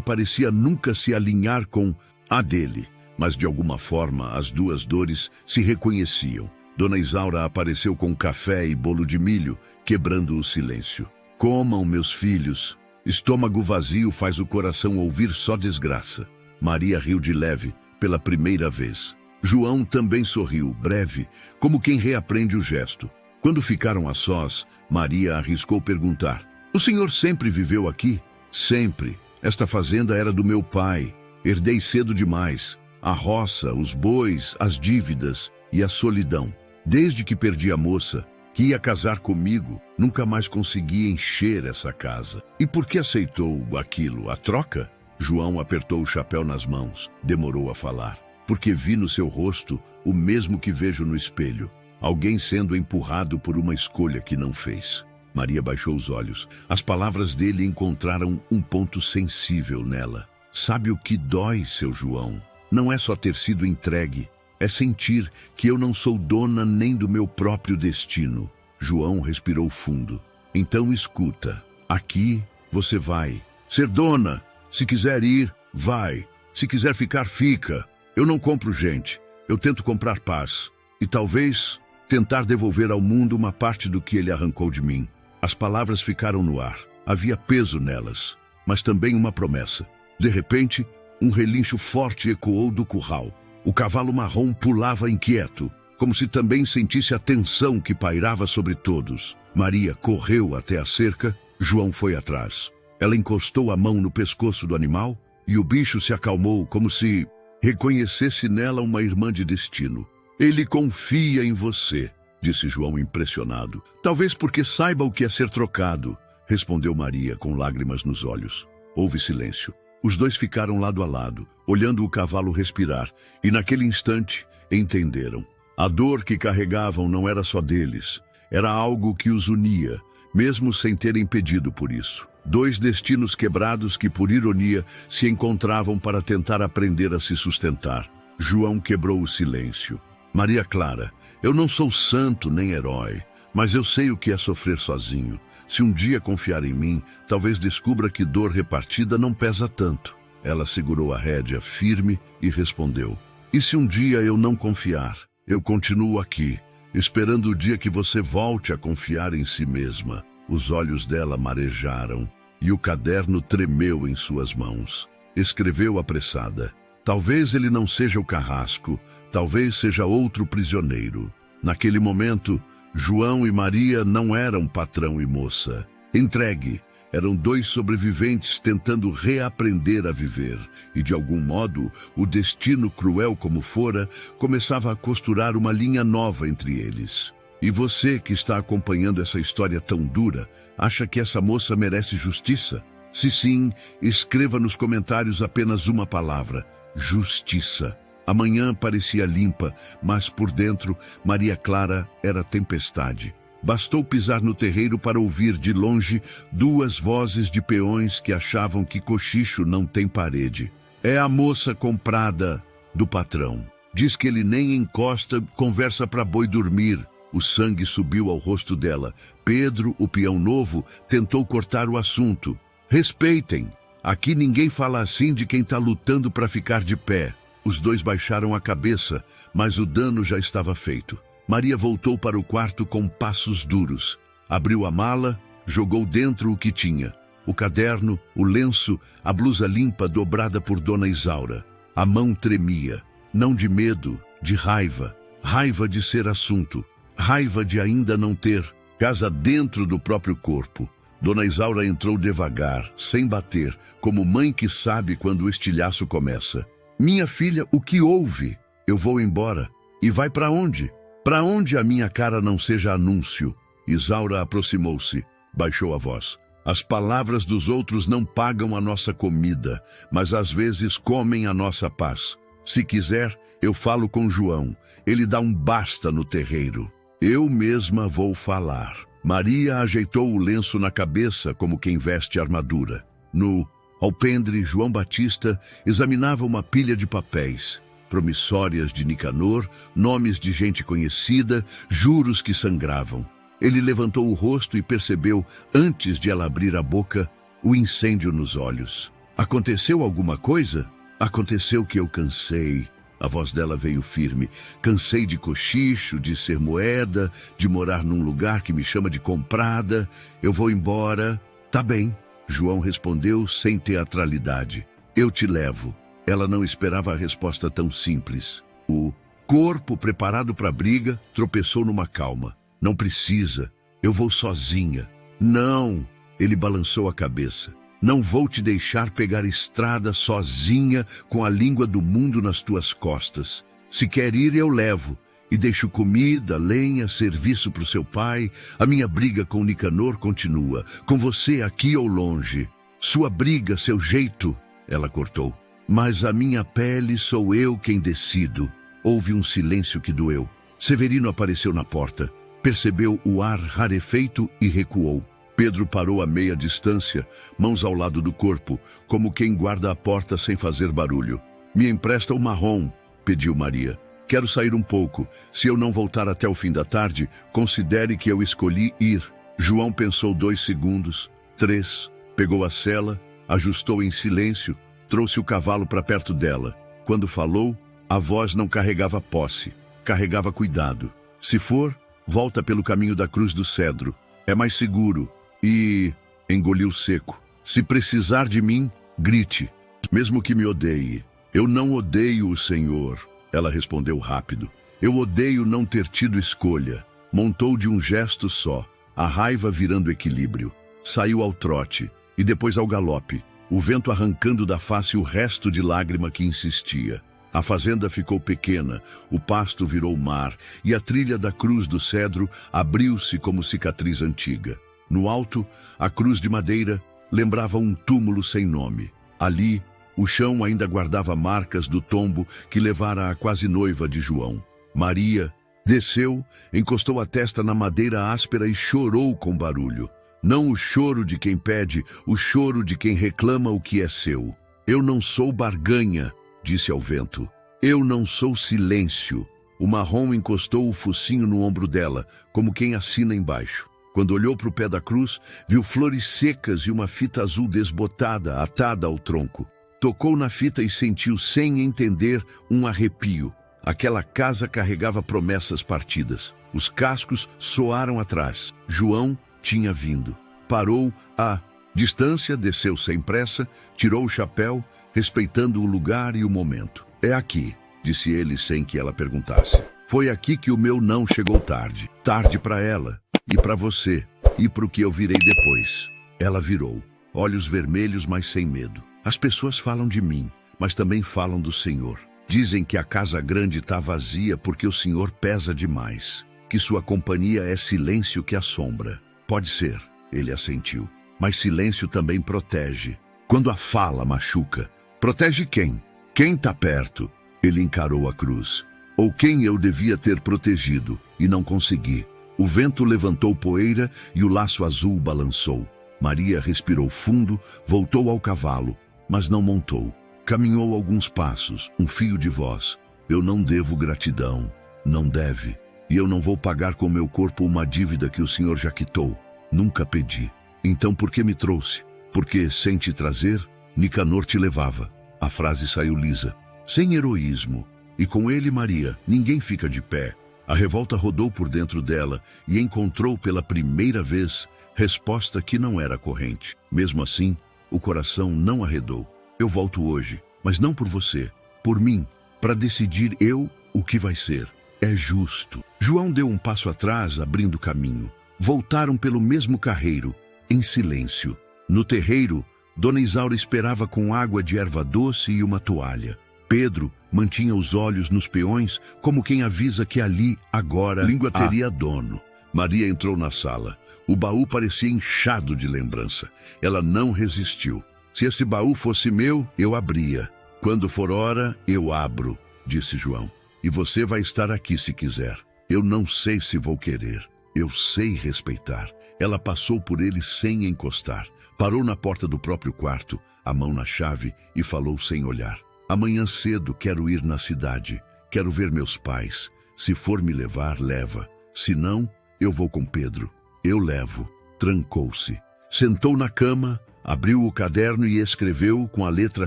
parecia nunca se alinhar com a dele. Mas, de alguma forma, as duas dores se reconheciam. Dona Isaura apareceu com café e bolo de milho, quebrando o silêncio. Comam, meus filhos. Estômago vazio faz o coração ouvir só desgraça. Maria riu de leve, pela primeira vez. João também sorriu, breve, como quem reaprende o gesto. Quando ficaram a sós, Maria arriscou perguntar: "O senhor sempre viveu aqui?" "Sempre. Esta fazenda era do meu pai. Herdei cedo demais. A roça, os bois, as dívidas e a solidão. Desde que perdi a moça, que ia casar comigo, nunca mais consegui encher essa casa." "E por que aceitou aquilo? A troca?" João apertou o chapéu nas mãos. Demorou a falar. "Porque vi no seu rosto o mesmo que vejo no espelho. Alguém sendo empurrado por uma escolha que não fez." Maria baixou os olhos. As palavras dele encontraram um ponto sensível nela. "Sabe o que dói, seu João? Não é só ter sido entregue. É sentir que eu não sou dona nem do meu próprio destino." João respirou fundo. "Então escuta. Aqui você vai ser dona. Se quiser ir, vai. Se quiser ficar, fica. Eu não compro gente. Eu tento comprar paz. E talvez tentar devolver ao mundo uma parte do que ele arrancou de mim." As palavras ficaram no ar. Havia peso nelas, mas também uma promessa. De repente, um relincho forte ecoou do curral. O cavalo marrom pulava inquieto, como se também sentisse a tensão que pairava sobre todos. Maria correu até a cerca, João foi atrás. Ela encostou a mão no pescoço do animal e o bicho se acalmou como se reconhecesse nela uma irmã de destino. "Ele confia em você", disse João impressionado. "Talvez porque saiba o que é ser trocado", respondeu Maria com lágrimas nos olhos. Houve silêncio. Os dois ficaram lado a lado, olhando o cavalo respirar, e naquele instante entenderam. A dor que carregavam não era só deles, era algo que os unia, mesmo sem terem pedido por isso. Dois destinos quebrados que, por ironia, se encontravam para tentar aprender a se sustentar. João quebrou o silêncio. "Maria Clara, eu não sou santo nem herói, mas eu sei o que é sofrer sozinho. Se um dia confiar em mim, talvez descubra que dor repartida não pesa tanto." Ela segurou a rédea firme e respondeu: "E se um dia eu não confiar? Eu continuo aqui, esperando o dia que você volte a confiar em si mesma." Os olhos dela marejaram e o caderno tremeu em suas mãos. Escreveu apressada: "Talvez ele não seja o carrasco, talvez seja outro prisioneiro." Naquele momento, João e Maria não eram patrão e moça. Entregue, eram dois sobreviventes tentando reaprender a viver. E, de algum modo, o destino, cruel como fora, começava a costurar uma linha nova entre eles. E você que está acompanhando essa história tão dura, acha que essa moça merece justiça? Se sim, escreva nos comentários apenas uma palavra: justiça. A manhã parecia limpa, mas por dentro, Maria Clara era tempestade. Bastou pisar no terreiro para ouvir de longe duas vozes de peões que achavam que cochicho não tem parede. "É a moça comprada do patrão. Diz que ele nem encosta, conversa para boi dormir." O sangue subiu ao rosto dela. Pedro, o peão novo, tentou cortar o assunto. "Respeitem. Aqui ninguém fala assim de quem está lutando para ficar de pé." Os dois baixaram a cabeça, mas o dano já estava feito. Maria voltou para o quarto com passos duros. Abriu a mala, jogou dentro o que tinha: o caderno, o lenço, a blusa limpa dobrada por Dona Isaura. A mão tremia, não de medo, de raiva. Raiva de ser assunto. Raiva de ainda não ter casa dentro do próprio corpo. Dona Isaura entrou devagar, sem bater, como mãe que sabe quando o estilhaço começa. "Minha filha, o que houve?" "Eu vou embora." "E vai para onde?" "Para onde a minha cara não seja anúncio." Isaura aproximou-se, baixou a voz. "As palavras dos outros não pagam a nossa comida, mas às vezes comem a nossa paz. Se quiser, eu falo com João. Ele dá um basta no terreiro. Eu mesma vou falar." Maria ajeitou o lenço na cabeça como quem veste armadura. No alpendre, João Batista examinava uma pilha de papéis. Promissórias de Nicanor, nomes de gente conhecida, juros que sangravam. Ele levantou o rosto e percebeu, antes de ela abrir a boca, o incêndio nos olhos. Aconteceu alguma coisa? Aconteceu que eu cansei. A voz dela veio firme. Cansei de cochicho, de ser moeda, de morar num lugar que me chama de comprada. Eu vou embora. Tá bem, João respondeu sem teatralidade. Eu te levo. Ela não esperava a resposta tão simples. O corpo preparado para a briga tropeçou numa calma. Não precisa. Eu vou sozinha. Não. Ele balançou a cabeça. Não vou te deixar pegar estrada sozinha com a língua do mundo nas tuas costas. Se quer ir, eu levo. E deixo comida, lenha, serviço para o seu pai. A minha briga com Nicanor continua. Com você aqui ou longe. Sua briga, seu jeito, ela cortou. Mas a minha pele sou eu quem decido. Houve um silêncio que doeu. Severino apareceu na porta. Percebeu o ar rarefeito e recuou. Pedro parou a meia distância, mãos ao lado do corpo, como quem guarda a porta sem fazer barulho. Me empresta o marrom, pediu Maria. Quero sair um pouco. Se eu não voltar até o fim da tarde, considere que eu escolhi ir. João pensou 2 segundos, 3, pegou a sela, ajustou em silêncio, trouxe o cavalo para perto dela. Quando falou, a voz não carregava posse, carregava cuidado. Se for, volta pelo caminho da Cruz do Cedro. É mais seguro. E engoliu seco. Se precisar de mim, grite, mesmo que me odeie. Eu não odeio o Senhor, ela respondeu rápido. Eu odeio não ter tido escolha. Montou de um gesto só, a raiva virando equilíbrio. Saiu ao trote e depois ao galope, o vento arrancando da face o resto de lágrima que insistia. A fazenda ficou pequena, o pasto virou mar e a trilha da Cruz do Cedro abriu-se como cicatriz antiga. No alto, a cruz de madeira lembrava um túmulo sem nome. Ali, o chão ainda guardava marcas do tombo que levara a quase noiva de João. Maria desceu, encostou a testa na madeira áspera e chorou com barulho. Não o choro de quem pede, o choro de quem reclama o que é seu. Eu não sou barganha, disse ao vento. Eu não sou silêncio. O marrom encostou o focinho no ombro dela, como quem assina embaixo. Quando olhou para o pé da cruz, viu flores secas e uma fita azul desbotada, atada ao tronco. Tocou na fita e sentiu, sem entender, um arrepio. Aquela casa carregava promessas partidas. Os cascos soaram atrás. João tinha vindo. Parou a distância, desceu sem pressa, tirou o chapéu, respeitando o lugar e o momento. É aqui, disse ele sem que ela perguntasse. Foi aqui que o meu não chegou tarde. Tarde para ela. E para você, e para o que eu virei depois. Ela virou, olhos vermelhos, mas sem medo. As pessoas falam de mim, mas também falam do Senhor. Dizem que a casa grande está vazia porque o Senhor pesa demais, que sua companhia é silêncio que assombra. Pode ser, ele assentiu, mas silêncio também protege. Quando a fala machuca, protege quem? Quem está perto? Ele encarou a cruz. Ou quem eu devia ter protegido, e não consegui. O vento levantou poeira e o laço azul balançou. Maria respirou fundo, voltou ao cavalo, mas não montou. Caminhou alguns passos, um fio de voz. Eu não devo gratidão, não deve. E eu não vou pagar com meu corpo uma dívida que o Senhor já quitou. Nunca pedi. Então por que me trouxe? Porque, sem te trazer, Nicanor te levava. A frase saiu lisa, sem heroísmo. E com ele, Maria, ninguém fica de pé. A revolta rodou por dentro dela e encontrou pela primeira vez resposta que não era corrente. Mesmo assim, o coração não arredou. Eu volto hoje, mas não por você, por mim, para decidir eu o que vai ser. É justo. João deu um passo atrás, abrindo caminho. Voltaram pelo mesmo carreiro, em silêncio. No terreiro, Dona Isaura esperava com água de erva doce e uma toalha. Pedro mantinha os olhos nos peões, como quem avisa que ali, agora, a língua teria dono. Maria entrou na sala. O baú parecia inchado de lembrança. Ela não resistiu. Se esse baú fosse meu, eu abria. Quando for hora, eu abro, disse João. E você vai estar aqui se quiser. Eu não sei se vou querer. Eu sei respeitar. Ela passou por ele sem encostar. Parou na porta do próprio quarto, a mão na chave, e falou sem olhar. Amanhã cedo quero ir na cidade. Quero ver meus pais. Se for me levar, leva. Se não, Eu vou com Pedro. Eu levo. Trancou-se. Sentou na cama, abriu o caderno e escreveu com a letra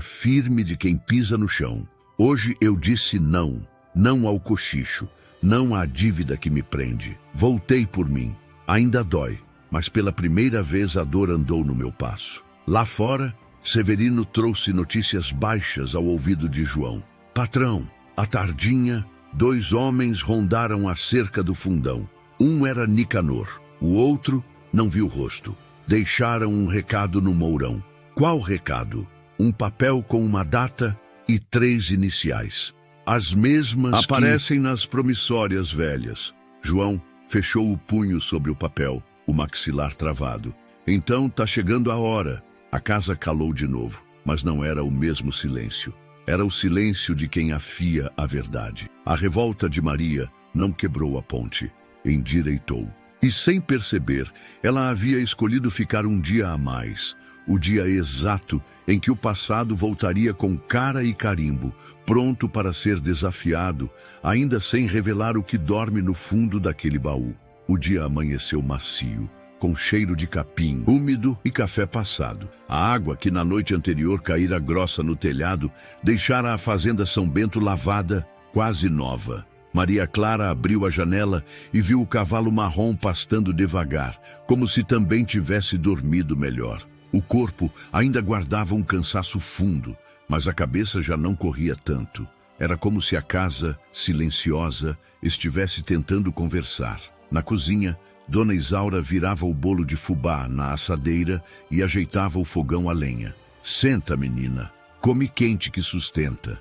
firme de quem pisa no chão. Hoje eu disse não. Não ao cochicho. Não à dívida que me prende. Voltei por mim. Ainda dói, mas pela primeira vez a dor andou no meu passo. Lá fora, Severino trouxe notícias baixas ao ouvido de João. Patrão, à tardinha, 2 homens rondaram a cerca do fundão. Um era Nicanor, o outro não viu o rosto. Deixaram um recado no mourão. Qual recado? Um papel com uma data e 3 iniciais. As mesmas aparecem nas promissórias velhas. João fechou o punho sobre o papel, o maxilar travado. Então tá chegando a hora. A casa calou de novo, mas não era o mesmo silêncio. Era o silêncio de quem afia a verdade. A revolta de Maria não quebrou a ponte, endireitou. E sem perceber, ela havia escolhido ficar um dia a mais. O dia exato em que o passado voltaria com cara e carimbo, pronto para ser desafiado, ainda sem revelar o que dorme no fundo daquele baú. O dia amanheceu macio, com cheiro de capim, úmido e café passado. A água que na noite anterior caíra grossa no telhado, deixara a fazenda São Bento lavada, quase nova. Maria Clara abriu a janela e viu o cavalo marrom pastando devagar, como se também tivesse dormido melhor. O corpo ainda guardava um cansaço fundo, mas a cabeça já não corria tanto. Era como se a casa, silenciosa, estivesse tentando conversar. Na cozinha, Dona Isaura virava o bolo de fubá na assadeira e ajeitava o fogão a lenha. Senta, menina. Come quente que sustenta.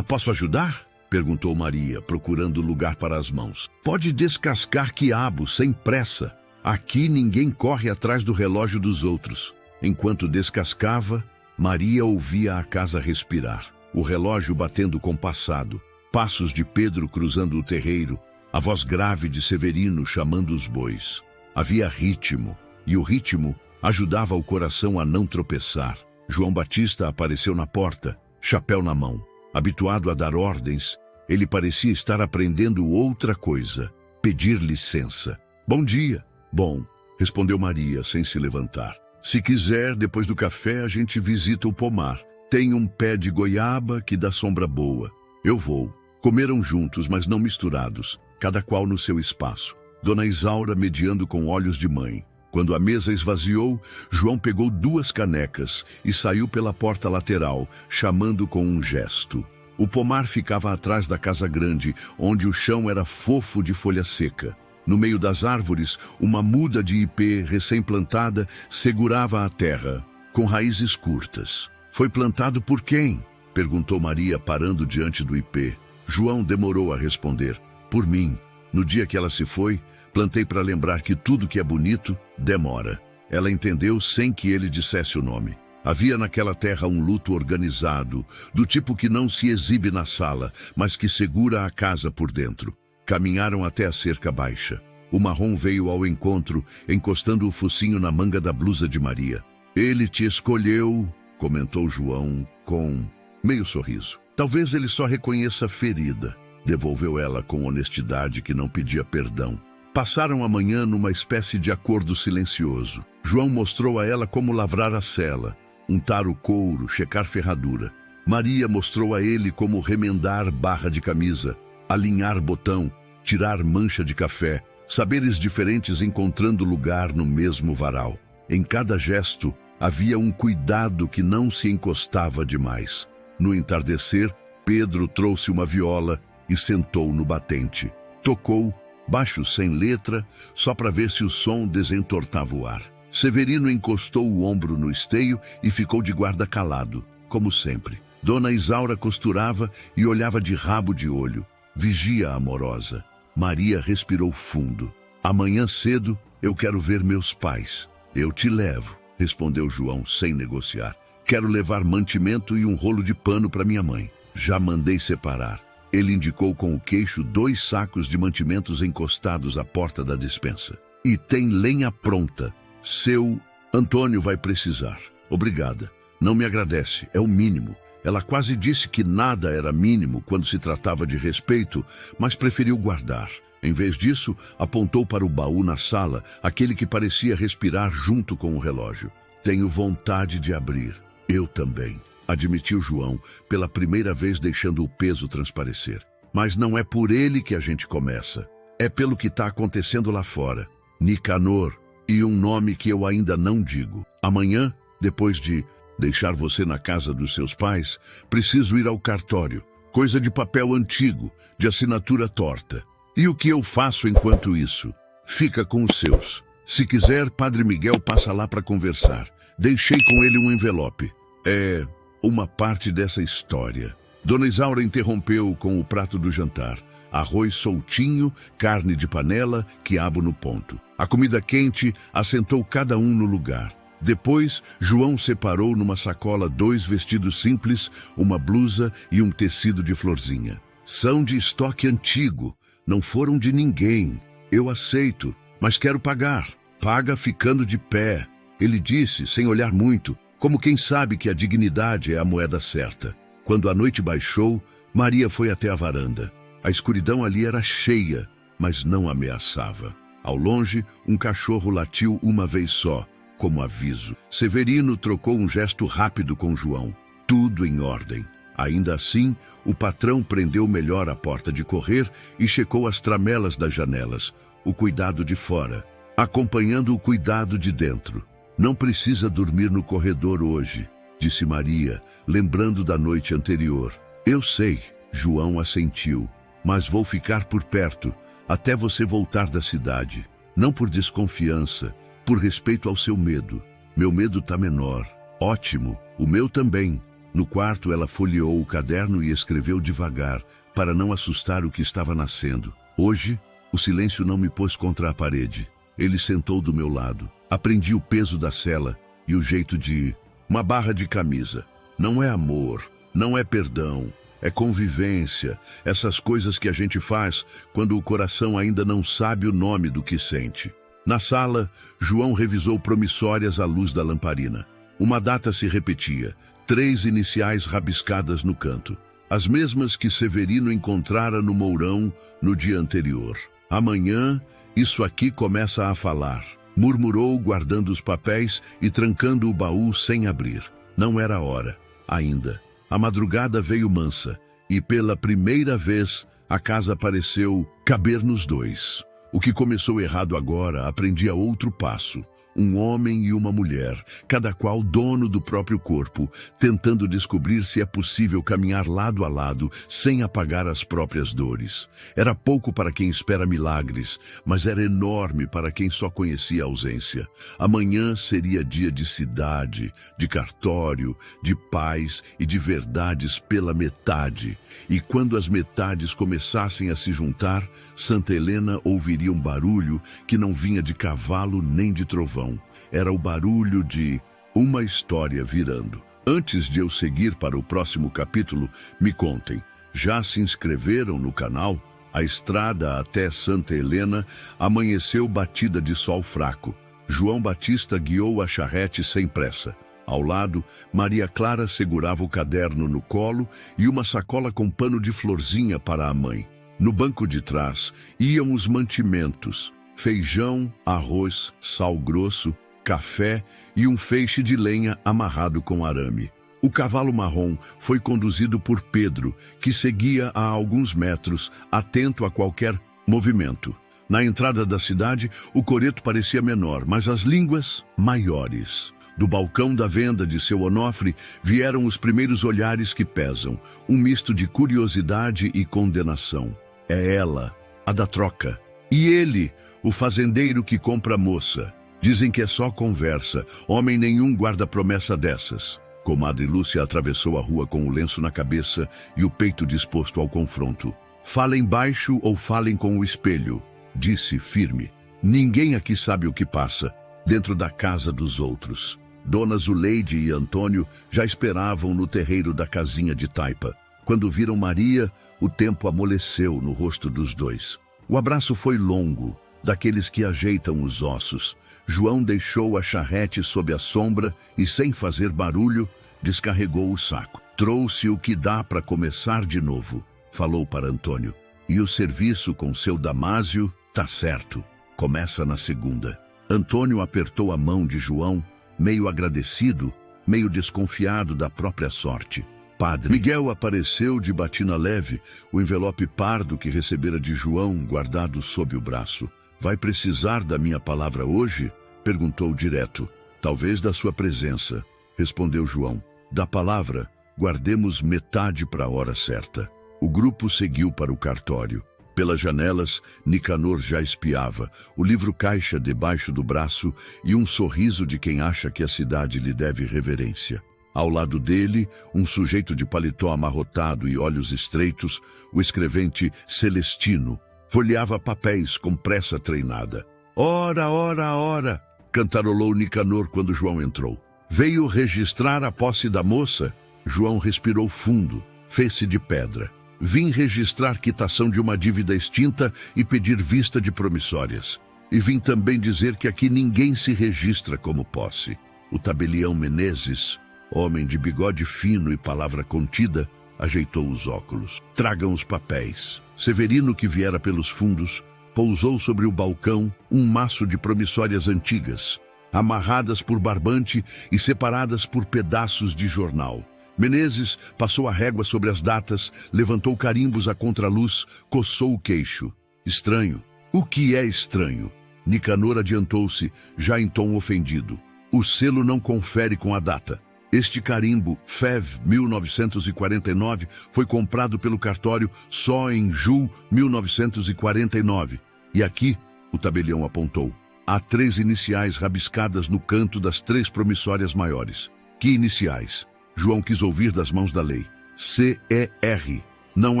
Posso ajudar? Perguntou Maria, procurando lugar para as mãos. Pode descascar quiabo, sem pressa. Aqui ninguém corre atrás do relógio dos outros. Enquanto descascava, Maria ouvia a casa respirar. O relógio batendo compassado. Passos de Pedro cruzando o terreiro. A voz grave de Severino chamando os bois. Havia ritmo, e o ritmo ajudava o coração a não tropeçar. João Batista apareceu na porta, chapéu na mão. Habituado a dar ordens, ele parecia estar aprendendo outra coisa, pedir licença. Bom dia. Bom, respondeu Maria, sem se levantar. Se quiser, depois do café, a gente visita o pomar. Tem um pé de goiaba que dá sombra boa. Eu vou. Comeram juntos, mas não misturados, cada qual no seu espaço. Dona Isaura mediando com olhos de mãe. Quando a mesa esvaziou, João pegou 2 canecas e saiu pela porta lateral, chamando com um gesto. O pomar ficava atrás da casa grande, onde o chão era fofo de folha seca. No meio das árvores, uma muda de ipê recém-plantada segurava a terra, com raízes curtas. Foi plantado por quem? Perguntou Maria, parando diante do ipê. João demorou a responder. Por mim. No dia que ela se foi, plantei para lembrar que tudo que é bonito demora. Ela entendeu sem que ele dissesse o nome. Havia naquela terra um luto organizado, do tipo que não se exibe na sala, mas que segura a casa por dentro. Caminharam até a cerca baixa. O marrom veio ao encontro, encostando o focinho na manga da blusa de Maria. Ele te escolheu, comentou João com meio sorriso. Talvez ele só reconheça a ferida, devolveu ela com honestidade que não pedia perdão. Passaram a manhã numa espécie de acordo silencioso. João mostrou a ela como lavrar a sela, untar o couro, checar ferradura. Maria mostrou a ele como remendar barra de camisa, alinhar botão, tirar mancha de café, saberes diferentes encontrando lugar no mesmo varal. Em cada gesto havia um cuidado que não se encostava demais. No entardecer, Pedro trouxe uma viola e sentou no batente. Tocou, baixo sem letra, só para ver se o som desentortava o ar. Severino encostou o ombro no esteio e ficou de guarda calado, como sempre. Dona Isaura costurava e olhava de rabo de olho. Vigia amorosa. Maria respirou fundo. Amanhã cedo eu quero ver meus pais. Eu te levo, respondeu João sem negociar. Quero levar mantimento e um rolo de pano para minha mãe. Já mandei separar. Ele indicou com o queixo 2 sacos de mantimentos encostados à porta da despensa. E tem lenha pronta. Seu Antônio vai precisar. Obrigada. Não me agradece, é o mínimo. Ela quase disse que nada era mínimo quando se tratava de respeito, mas preferiu guardar. Em vez disso, apontou para o baú na sala, aquele que parecia respirar junto com o relógio. Tenho vontade de abrir. Eu também, admitiu João, pela primeira vez deixando o peso transparecer. Mas não é por ele que a gente começa. É pelo que está acontecendo lá fora. Nicanor, e um nome que eu ainda não digo. Amanhã, depois de deixar você na casa dos seus pais, preciso ir ao cartório. Coisa de papel antigo, de assinatura torta. E o que eu faço enquanto isso? Fica com os seus. Se quiser, Padre Miguel passa lá para conversar. Deixei com ele um envelope. É uma parte dessa história. Dona Isaura interrompeu com o prato do jantar. Arroz soltinho, carne de panela, quiabo no ponto. A comida quente assentou cada um no lugar. Depois, João separou numa sacola 2 vestidos simples, uma blusa e um tecido de florzinha. São de estoque antigo. Não foram de ninguém. Eu aceito, mas quero pagar. Paga ficando de pé. Ele disse, sem olhar muito, como quem sabe que a dignidade é a moeda certa. Quando a noite baixou, Maria foi até a varanda. A escuridão ali era cheia, mas não ameaçava. Ao longe, um cachorro latiu uma vez só, como aviso. Severino trocou um gesto rápido com João. Tudo em ordem. Ainda assim, o patrão prendeu melhor a porta de correr e checou as tramelas das janelas, o cuidado de fora, acompanhando o cuidado de dentro. Não precisa dormir no corredor hoje, disse Maria, lembrando da noite anterior. Eu sei, João assentiu, mas vou ficar por perto, até você voltar da cidade. Não por desconfiança, por respeito ao seu medo. Meu medo tá menor. Ótimo, o meu também. No quarto, ela folheou o caderno e escreveu devagar, para não assustar o que estava nascendo. Hoje, o silêncio não me pôs contra a parede. Ele sentou do meu lado. Aprendi o peso da cela e o jeito de... Uma barra de camisa. Não é amor, não é perdão, é convivência. Essas coisas que a gente faz quando o coração ainda não sabe o nome do que sente. Na sala, João revisou promissórias à luz da lamparina. Uma data se repetia. 3 iniciais rabiscadas no canto, as mesmas que Severino encontrara no mourão no dia anterior. Amanhã, isso aqui começa a falar, murmurou, guardando os papéis e trancando o baú sem abrir. Não era hora, ainda. A madrugada veio mansa, e pela primeira vez a casa pareceu caber nos 2. O que começou errado agora aprendia outro passo. Um homem e uma mulher, cada qual dono do próprio corpo, tentando descobrir se é possível caminhar lado a lado sem apagar as próprias dores. Era pouco para quem espera milagres, mas era enorme para quem só conhecia a ausência. Amanhã seria dia de cidade, de cartório, de paz e de verdades pela metade. E quando as metades começassem a se juntar, Santa Helena ouviria um barulho que não vinha de cavalo nem de trovão. Era o barulho de uma história virando. Antes de eu seguir para o próximo capítulo, me contem, já se inscreveram no canal? A estrada até Santa Helena amanheceu batida de sol fraco. João Batista guiou a charrete sem pressa. Ao lado, Maria Clara segurava o caderno no colo e uma sacola com pano de florzinha para a mãe. No banco de trás iam os mantimentos: feijão, arroz, sal grosso, café e um feixe de lenha amarrado com arame. O cavalo marrom foi conduzido por Pedro, que seguia a alguns metros, atento a qualquer movimento. Na entrada da cidade, o coreto parecia menor, mas as línguas maiores. Do balcão da venda de seu Onofre vieram os primeiros olhares que pesam, um misto de curiosidade e condenação. É ela, a da troca. E ele, o fazendeiro que compra a moça. Dizem que é só conversa, homem nenhum guarda promessa dessas. Comadre Lúcia atravessou a rua com o lenço na cabeça e o peito disposto ao confronto. Falem baixo ou falem com o espelho, disse firme. Ninguém aqui sabe o que passa dentro da casa dos outros. Dona Zuleide e Antônio já esperavam no terreiro da casinha de taipa. Quando viram Maria, o tempo amoleceu no rosto dos dois. O abraço foi longo, daqueles que ajeitam os ossos. João deixou a charrete sob a sombra e, sem fazer barulho, descarregou o saco. Trouxe o que dá para começar de novo, falou para Antônio. E o serviço com seu Damásio, tá certo, começa na segunda. Antônio apertou a mão de João, meio agradecido, meio desconfiado da própria sorte. Padre Miguel apareceu de batina leve, o envelope pardo que recebera de João guardado sob o braço. Vai precisar da minha palavra hoje? Perguntou direto. Talvez da sua presença, respondeu João. Da palavra, guardemos metade para a hora certa. O grupo seguiu para o cartório. Pelas janelas, Nicanor já espiava, o livro-caixa debaixo do braço e um sorriso de quem acha que a cidade lhe deve reverência. Ao lado dele, um sujeito de paletó amarrotado e olhos estreitos, o escrevente Celestino, folheava papéis com pressa treinada. Ora, ora, ora, cantarolou Nicanor quando João entrou. Veio registrar a posse da moça? João respirou fundo, fez-se de pedra. Vim registrar quitação de uma dívida extinta e pedir vista de promissórias. E vim também dizer que aqui ninguém se registra como posse. O tabelião Menezes, homem de bigode fino e palavra contida, ajeitou os óculos. Tragam os papéis. Severino, que viera pelos fundos, pousou sobre o balcão um maço de promissórias antigas, amarradas por barbante e separadas por pedaços de jornal. Menezes passou a régua sobre as datas, levantou carimbos à contraluz, coçou o queixo. Estranho. O que é estranho? Nicanor adiantou-se, já em tom ofendido. O selo não confere com a data. Este carimbo, FEV 1949, foi comprado pelo cartório só em julho 1949. E aqui, o tabelião apontou, há 3 iniciais rabiscadas no canto das 3 promissórias maiores. Que iniciais? João quis ouvir das mãos da lei. C.E.R. Não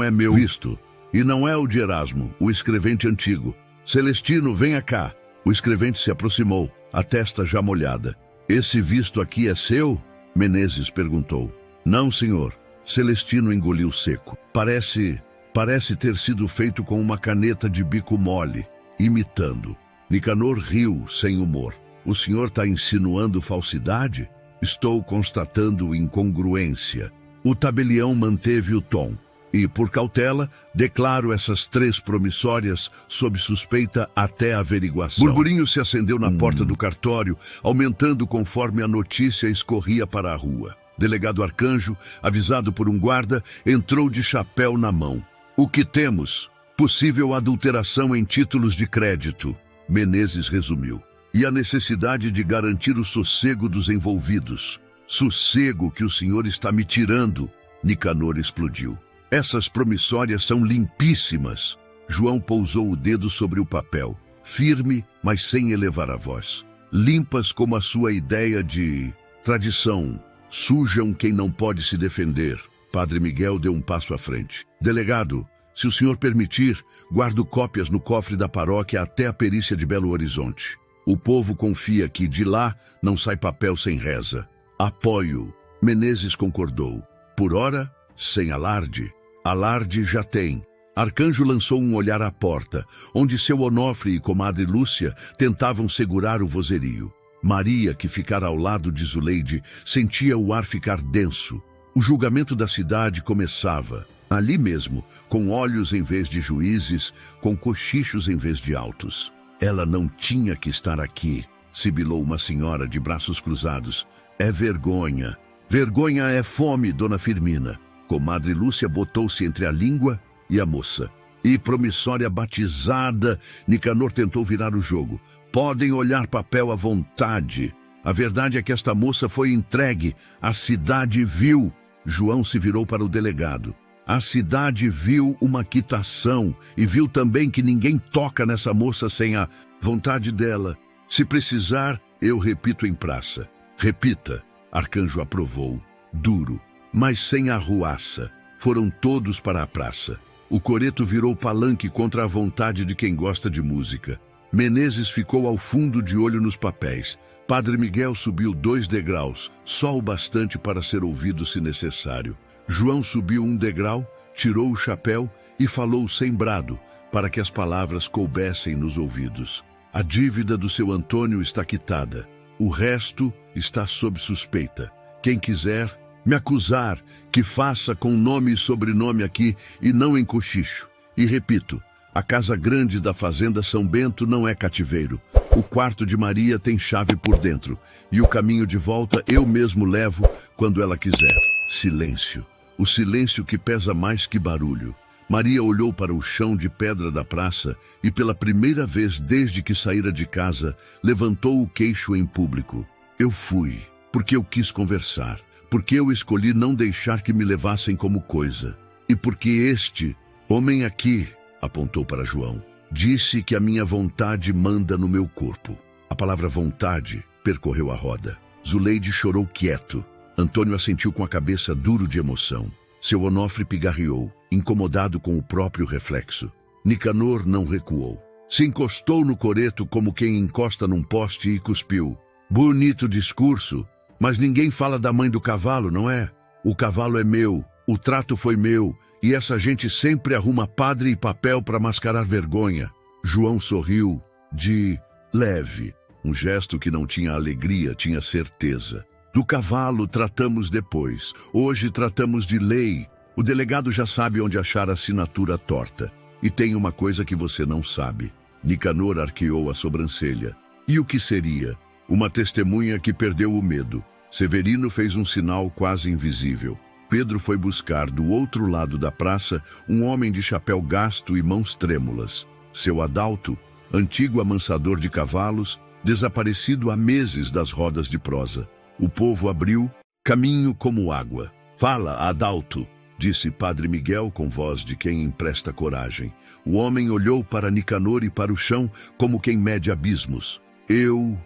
é meu visto. E não é o de Erasmo, o escrevente antigo. Celestino, venha cá. O escrevente se aproximou, a testa já molhada. Esse visto aqui é seu? Menezes perguntou. Não, senhor. Celestino engoliu seco. Parece ter sido feito com uma caneta de bico mole, imitando. Nicanor riu, sem humor. O senhor está insinuando falsidade? Estou constatando incongruência. O tabelião manteve o tom. E, por cautela, declaro essas 3 promissórias sob suspeita até averiguação. Burburinho se acendeu na porta do cartório, aumentando conforme a notícia escorria para a rua. Delegado Arcanjo, avisado por um guarda, entrou de chapéu na mão. O que temos? Possível adulteração em títulos de crédito. Menezes resumiu. E a necessidade de garantir o sossego dos envolvidos. Sossego que o senhor está me tirando, Nicanor explodiu. Essas promissórias são limpíssimas. João pousou o dedo sobre o papel, firme, mas sem elevar a voz. Limpas como a sua ideia de tradição. Sujam quem não pode se defender. Padre Miguel deu um passo à frente. Delegado, se o senhor permitir, guardo cópias no cofre da paróquia até a perícia de Belo Horizonte. O povo confia que de lá não sai papel sem reza. Apoio. Menezes concordou. Por ora, sem alarde. Alarde já tem. Arcanjo lançou um olhar à porta, onde seu Onofre e comadre Lúcia tentavam segurar o vozerio. Maria, que ficara ao lado de Zuleide, sentia o ar ficar denso. O julgamento da cidade começava, ali mesmo, com olhos em vez de juízes, com cochichos em vez de autos. Ela não tinha que estar aqui, sibilou uma senhora de braços cruzados. É vergonha. Vergonha é fome, dona Firmina. Comadre Lúcia botou-se entre a língua e a moça. E promissória batizada, Nicanor tentou virar o jogo. Podem olhar papel à vontade. A verdade é que esta moça foi entregue. A cidade viu. João se virou para o delegado. A cidade viu uma quitação e viu também que ninguém toca nessa moça sem a vontade dela. Se precisar, eu repito em praça. Repita. Arcanjo aprovou. Duro, mas sem arruaça. Foram todos para a praça. O coreto virou palanque contra a vontade de quem gosta de música. Menezes ficou ao fundo de olho nos papéis. Padre Miguel subiu 2 degraus, só o bastante para ser ouvido se necessário. João subiu 1 degrau, tirou o chapéu e falou sem brado, para que as palavras coubessem nos ouvidos. A dívida do seu Antônio está quitada. O resto está sob suspeita. Quem quiser me acusar, que faça com nome e sobrenome aqui e não em cochicho. E repito, a casa grande da fazenda São Bento não é cativeiro. O quarto de Maria tem chave por dentro, e o caminho de volta eu mesmo levo quando ela quiser. Silêncio. O silêncio que pesa mais que barulho. Maria olhou para o chão de pedra da praça e, pela primeira vez desde que saíra de casa, levantou o queixo em público. Eu fui, porque eu quis conversar, porque eu escolhi não deixar que me levassem como coisa. E porque este homem aqui, apontou para João, disse que a minha vontade manda no meu corpo. A palavra vontade percorreu a roda. Zuleide chorou quieto. Antônio assentiu com a cabeça duro de emoção. Seu Onofre pigarreou, incomodado com o próprio reflexo. Nicanor não recuou. Se encostou no coreto como quem encosta num poste e cuspiu. Bonito discurso, mas ninguém fala da mãe do cavalo, não é? O cavalo é meu, o trato foi meu, e essa gente sempre arruma padre e papel para mascarar vergonha. João sorriu, de leve, um gesto que não tinha alegria, tinha certeza. Do cavalo tratamos depois. Hoje tratamos de lei. O delegado já sabe onde achar a assinatura torta. E tem uma coisa que você não sabe. Nicanor arqueou a sobrancelha. E o que seria? Uma testemunha que perdeu o medo. Severino fez um sinal quase invisível. Pedro foi buscar do outro lado da praça um homem de chapéu gasto e mãos trêmulas. Seu Adalto, antigo amansador de cavalos, desaparecido há meses das rodas de prosa. O povo abriu caminho como água. Fala, Adalto, disse Padre Miguel com voz de quem empresta coragem. O homem olhou para Nicanor e para o chão como quem mede abismos. Eu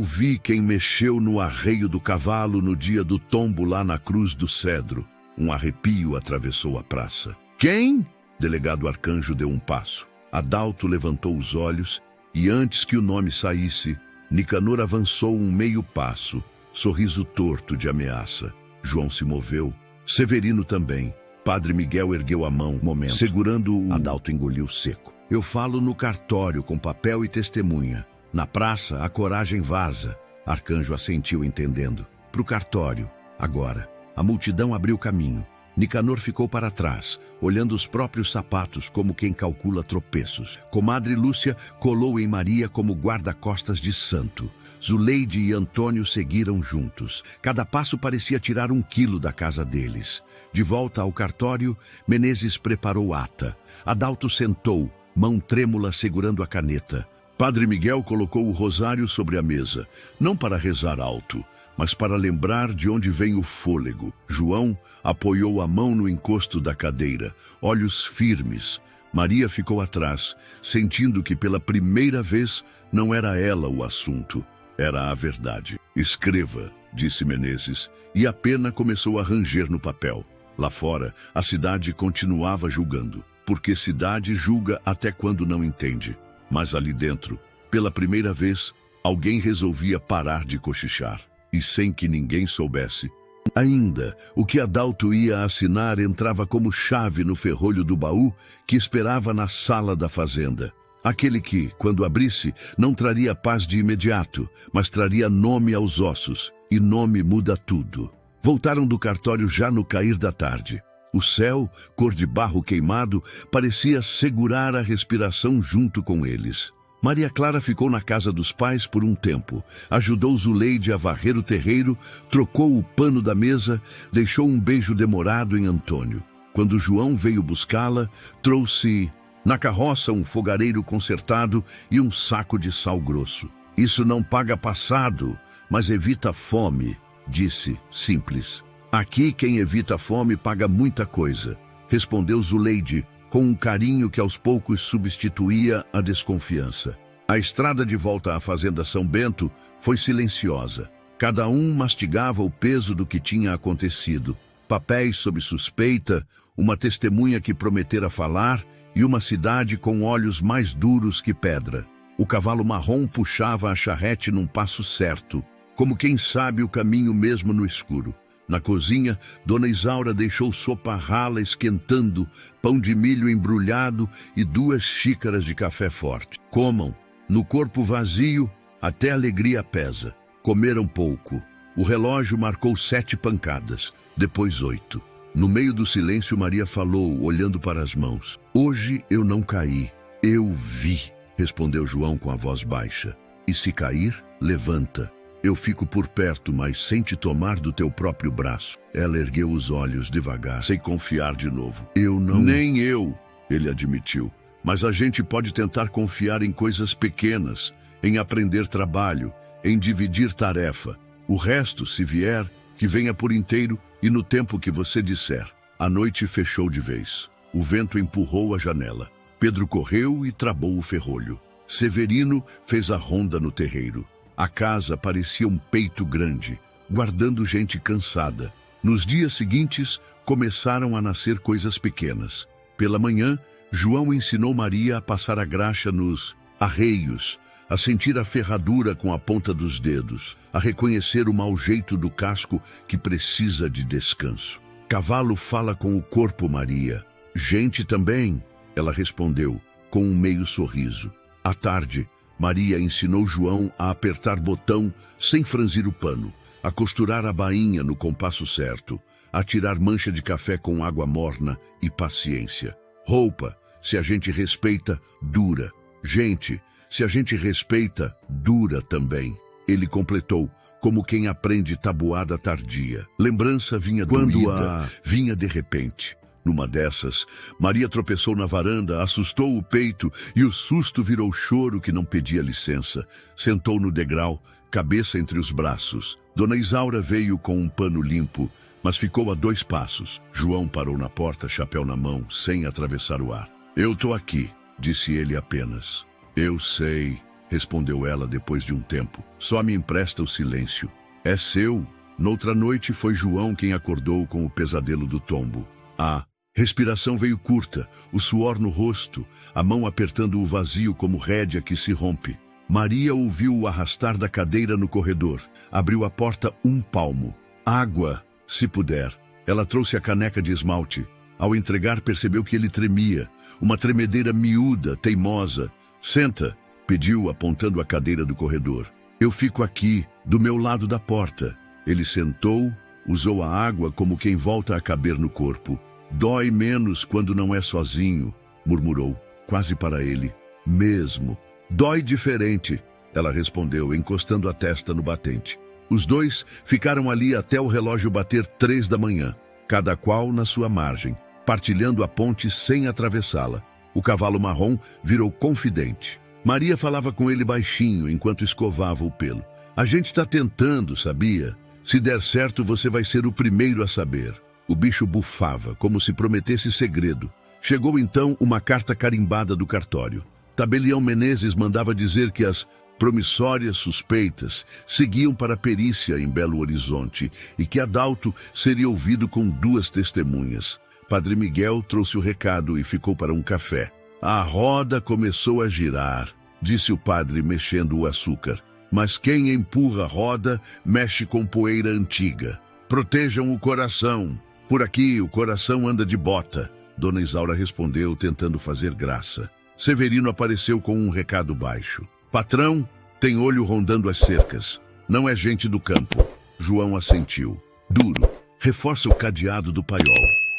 vi quem mexeu no arreio do cavalo no dia do tombo lá na Cruz do Cedro. Um arrepio atravessou a praça. Quem? Delegado Arcanjo deu um passo. Adalto levantou os olhos e antes que o nome saísse, Nicanor avançou um meio passo. Sorriso torto de ameaça. João se moveu. Severino também. Padre Miguel ergueu a mão. Momento. Segurando-o, Adalto engoliu seco. Eu falo no cartório com papel e testemunha. Na praça, a coragem vaza. Arcanjo assentiu entendendo. Pro cartório. Agora. A multidão abriu caminho. Nicanor ficou para trás, olhando os próprios sapatos como quem calcula tropeços. Comadre Lúcia colou em Maria como guarda-costas de santo. Zuleide e Antônio seguiram juntos. Cada passo parecia tirar 1 quilo da casa deles. De volta ao cartório, Menezes preparou ata. Adalto sentou, mão trêmula segurando a caneta. Padre Miguel colocou o rosário sobre a mesa, não para rezar alto, mas para lembrar de onde vem o fôlego. João apoiou a mão no encosto da cadeira, olhos firmes. Maria ficou atrás, sentindo que pela primeira vez não era ela o assunto, era a verdade. Escreva, disse Menezes, e a pena começou a ranger no papel. Lá fora, a cidade continuava julgando, porque cidade julga até quando não entende. Mas ali dentro, pela primeira vez, alguém resolvia parar de cochichar. E sem que ninguém soubesse. Ainda, o que Adalto ia assinar entrava como chave no ferrolho do baú que esperava na sala da fazenda. Aquele que, quando abrisse, não traria paz de imediato, mas traria nome aos ossos. E nome muda tudo. Voltaram do cartório já no cair da tarde. O céu, cor de barro queimado, parecia segurar a respiração junto com eles. Maria Clara ficou na casa dos pais por um tempo, ajudou Zuleide a varrer o terreiro, trocou o pano da mesa, deixou um beijo demorado em Antônio. Quando João veio buscá-la, trouxe na carroça um fogareiro consertado e um saco de sal grosso. Isso não paga passado, mas evita fome, disse, simples. Aqui quem evita fome paga muita coisa, respondeu Zuleide, com um carinho que aos poucos substituía a desconfiança. A estrada de volta à fazenda São Bento foi silenciosa. Cada um mastigava o peso do que tinha acontecido. Papéis sob suspeita, uma testemunha que prometera falar e uma cidade com olhos mais duros que pedra. O cavalo marrom puxava a charrete num passo certo, como quem sabe o caminho mesmo no escuro. Na cozinha, Dona Isaura deixou sopa rala esquentando, pão de milho embrulhado e 2 xícaras de café forte. Comam. No corpo vazio, até a alegria pesa. Comeram pouco. O relógio marcou 7 pancadas, depois 8. No meio do silêncio, Maria falou, olhando para as mãos. Hoje eu não caí, eu vi, respondeu João com a voz baixa. E se cair, levanta. Eu fico por perto, mas sem te tomar do teu próprio braço. Ela ergueu os olhos devagar, sem confiar de novo. Eu não... Nem eu, ele admitiu. Mas a gente pode tentar confiar em coisas pequenas, em aprender trabalho, em dividir tarefa. O resto, se vier, que venha por inteiro e no tempo que você disser. A noite fechou de vez. O vento empurrou a janela. Pedro correu e trabou o ferrolho. Severino fez a ronda no terreiro. A casa parecia um peito grande, guardando gente cansada. Nos dias seguintes, começaram a nascer coisas pequenas. Pela manhã, João ensinou Maria a passar a graxa nos arreios, a sentir a ferradura com a ponta dos dedos, a reconhecer o mau jeito do casco que precisa de descanso. Cavalo fala com o corpo, Maria. Gente também, ela respondeu, com um meio sorriso. À tarde, Maria ensinou João a apertar botão sem franzir o pano, a costurar a bainha no compasso certo, a tirar mancha de café com água morna e paciência. Roupa, se a gente respeita, dura. Gente, se a gente respeita, dura também. Ele completou, como quem aprende tabuada tardia. Lembrança vinha doída, vinha de repente. Numa dessas, Maria tropeçou na varanda, assustou o peito e o susto virou choro que não pedia licença. Sentou no degrau, cabeça entre os braços. Dona Isaura veio com um pano limpo, mas ficou a 2 passos. João parou na porta, chapéu na mão, sem atravessar o ar. Eu tô aqui, disse ele apenas. Eu sei, respondeu ela depois de um tempo. Só me empresta o silêncio. É seu. Noutra noite foi João quem acordou com o pesadelo do tombo. A respiração veio curta, o suor no rosto, a mão apertando o vazio como rédea que se rompe. Maria ouviu o arrastar da cadeira no corredor. Abriu a porta 1 palmo. Água, se puder. Ela trouxe a caneca de esmalte. Ao entregar, percebeu que ele tremia. Uma tremedeira miúda, teimosa. Senta, pediu, apontando a cadeira do corredor. Eu fico aqui, do meu lado da porta. Ele sentou, usou a água como quem volta a caber no corpo. Dói menos quando não é sozinho, murmurou, quase para ele. Mesmo. Dói diferente, ela respondeu, encostando a testa no batente. Os dois ficaram ali até o relógio bater 3 da manhã, cada qual na sua margem, partilhando a ponte sem atravessá-la. O cavalo marrom virou confidente. Maria falava com ele baixinho enquanto escovava o pelo. A gente está tentando, sabia? Se der certo, você vai ser o primeiro a saber. O bicho bufava, como se prometesse segredo. Chegou então uma carta carimbada do cartório. Tabelião Menezes mandava dizer que as promissórias suspeitas seguiam para a perícia em Belo Horizonte e que Adalto seria ouvido com 2 testemunhas. Padre Miguel trouxe o recado e ficou para um café. A roda começou a girar, disse o padre mexendo o açúcar. Mas quem empurra a roda mexe com poeira antiga. Protejam o coração. Por aqui o coração anda de bota. Dona Isaura respondeu, tentando fazer graça. Severino apareceu com um recado baixo. Patrão, tem olho rondando as cercas. Não é gente do campo. João assentiu. Duro. Reforça o cadeado do paiol.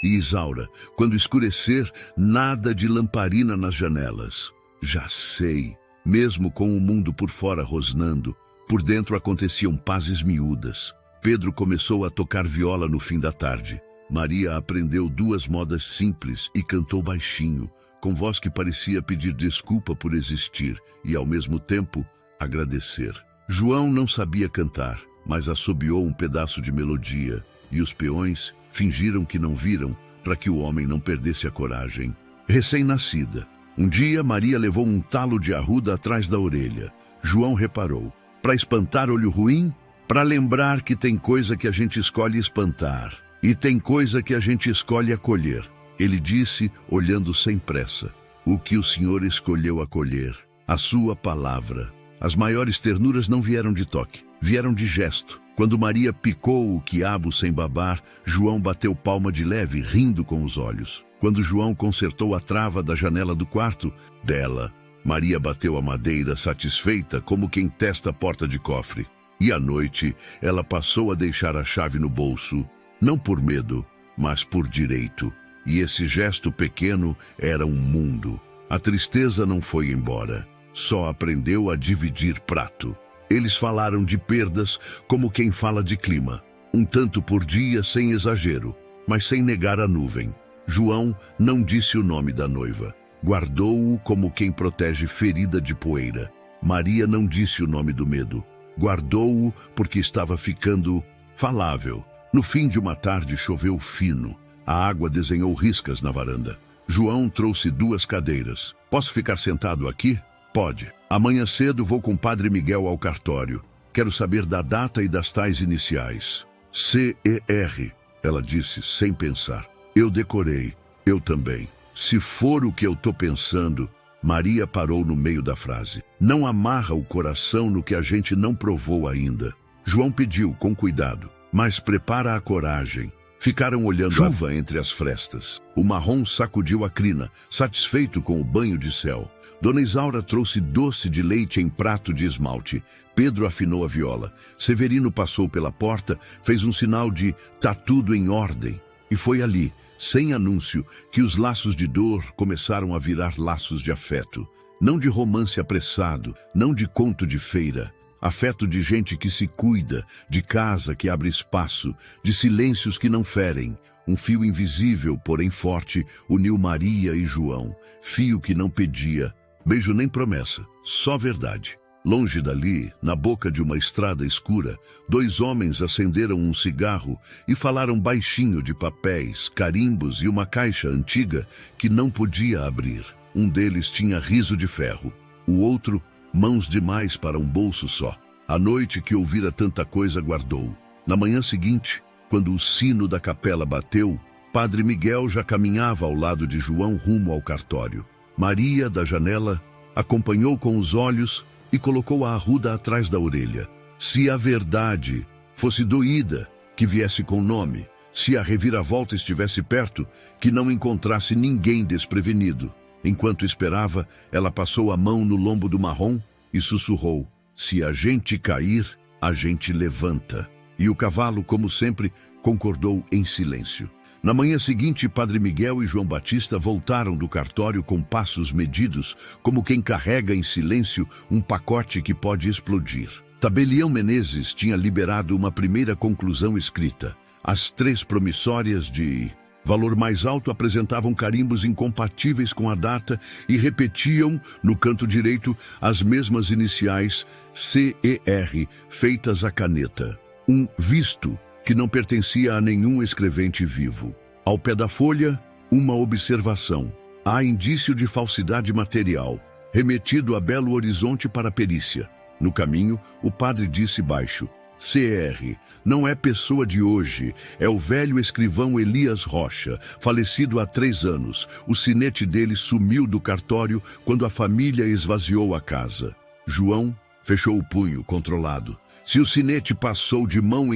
E Isaura, quando escurecer, nada de lamparina nas janelas. Já sei. Mesmo com o mundo por fora rosnando, por dentro aconteciam pazes miúdas. Pedro começou a tocar viola no fim da tarde. Maria aprendeu 2 modas simples e cantou baixinho, com voz que parecia pedir desculpa por existir e, ao mesmo tempo, agradecer. João não sabia cantar, mas assobiou um pedaço de melodia, e os peões fingiram que não viram para que o homem não perdesse a coragem. Recém-nascida. Um dia, Maria levou um talo de arruda atrás da orelha. João reparou. Para espantar olho ruim? Para lembrar que tem coisa que a gente escolhe espantar. E tem coisa que a gente escolhe acolher. Ele disse, olhando sem pressa. O que o Senhor escolheu acolher? A sua palavra. As maiores ternuras não vieram de toque, vieram de gesto. Quando Maria picou o quiabo sem babar, João bateu palma de leve, rindo com os olhos. Quando João consertou a trava da janela do quarto dela, Maria bateu a madeira satisfeita como quem testa a porta de cofre. E à noite, ela passou a deixar a chave no bolso, não por medo, mas por direito. E esse gesto pequeno era um mundo. A tristeza não foi embora, só aprendeu a dividir prato. Eles falaram de perdas como quem fala de clima. Um tanto por dia sem exagero, mas sem negar a nuvem. João não disse o nome da noiva. Guardou-o como quem protege ferida de poeira. Maria não disse o nome do medo. Guardou-o porque estava ficando falável. No fim de uma tarde choveu fino. A água desenhou riscas na varanda. João trouxe 2 cadeiras. Posso ficar sentado aqui? Pode. Amanhã cedo vou com Padre Miguel ao cartório. Quero saber da data e das tais iniciais. CER, ela disse sem pensar. Eu decorei. Eu também. Se for o que eu tô pensando... Maria parou no meio da frase. Não amarra o coração no que a gente não provou ainda. João pediu com cuidado, mas prepara a coragem. Ficaram olhando chuva entre as frestas. O marrom sacudiu a crina, satisfeito com o banho de céu. Dona Isaura trouxe doce de leite em prato de esmalte. Pedro afinou a viola. Severino passou pela porta, fez um sinal de "tá tudo em ordem". E foi ali, sem anúncio, que os laços de dor começaram a virar laços de afeto. Não de romance apressado, não de conto de feira. Afeto de gente que se cuida, de casa que abre espaço, de silêncios que não ferem. Um fio invisível, porém forte, uniu Maria e João. Fio que não pedia, beijo nem promessa, só verdade. Longe dali, na boca de uma estrada escura, 2 homens acenderam um cigarro e falaram baixinho de papéis, carimbos e uma caixa antiga que não podia abrir. Um deles tinha riso de ferro, o outro, mãos demais para um bolso só. A noite que ouvira tanta coisa guardou. Na manhã seguinte, quando o sino da capela bateu, Padre Miguel já caminhava ao lado de João rumo ao cartório. Maria, da janela, acompanhou com os olhos e colocou a arruda atrás da orelha. Se a verdade fosse doída, que viesse com nome. Se a reviravolta estivesse perto, que não encontrasse ninguém desprevenido. Enquanto esperava, ela passou a mão no lombo do marrom e sussurrou: "Se a gente cair, a gente levanta." E o cavalo, como sempre, concordou em silêncio. Na manhã seguinte, Padre Miguel e João Batista voltaram do cartório com passos medidos, como quem carrega em silêncio um pacote que pode explodir. Tabelião Menezes tinha liberado uma primeira conclusão escrita. As 3 promissórias de valor mais alto apresentavam carimbos incompatíveis com a data e repetiam, no canto direito, as mesmas iniciais CER, feitas à caneta. Um visto que não pertencia a nenhum escrevente vivo. Ao pé da folha, uma observação. Há indício de falsidade material, remetido a Belo Horizonte para a perícia. No caminho, o padre disse baixo: "CR, não é pessoa de hoje, é o velho escrivão Elias Rocha, falecido há 3 anos. O sinete dele sumiu do cartório quando a família esvaziou a casa." João fechou o punho, controlado. Se o sinete passou de mão,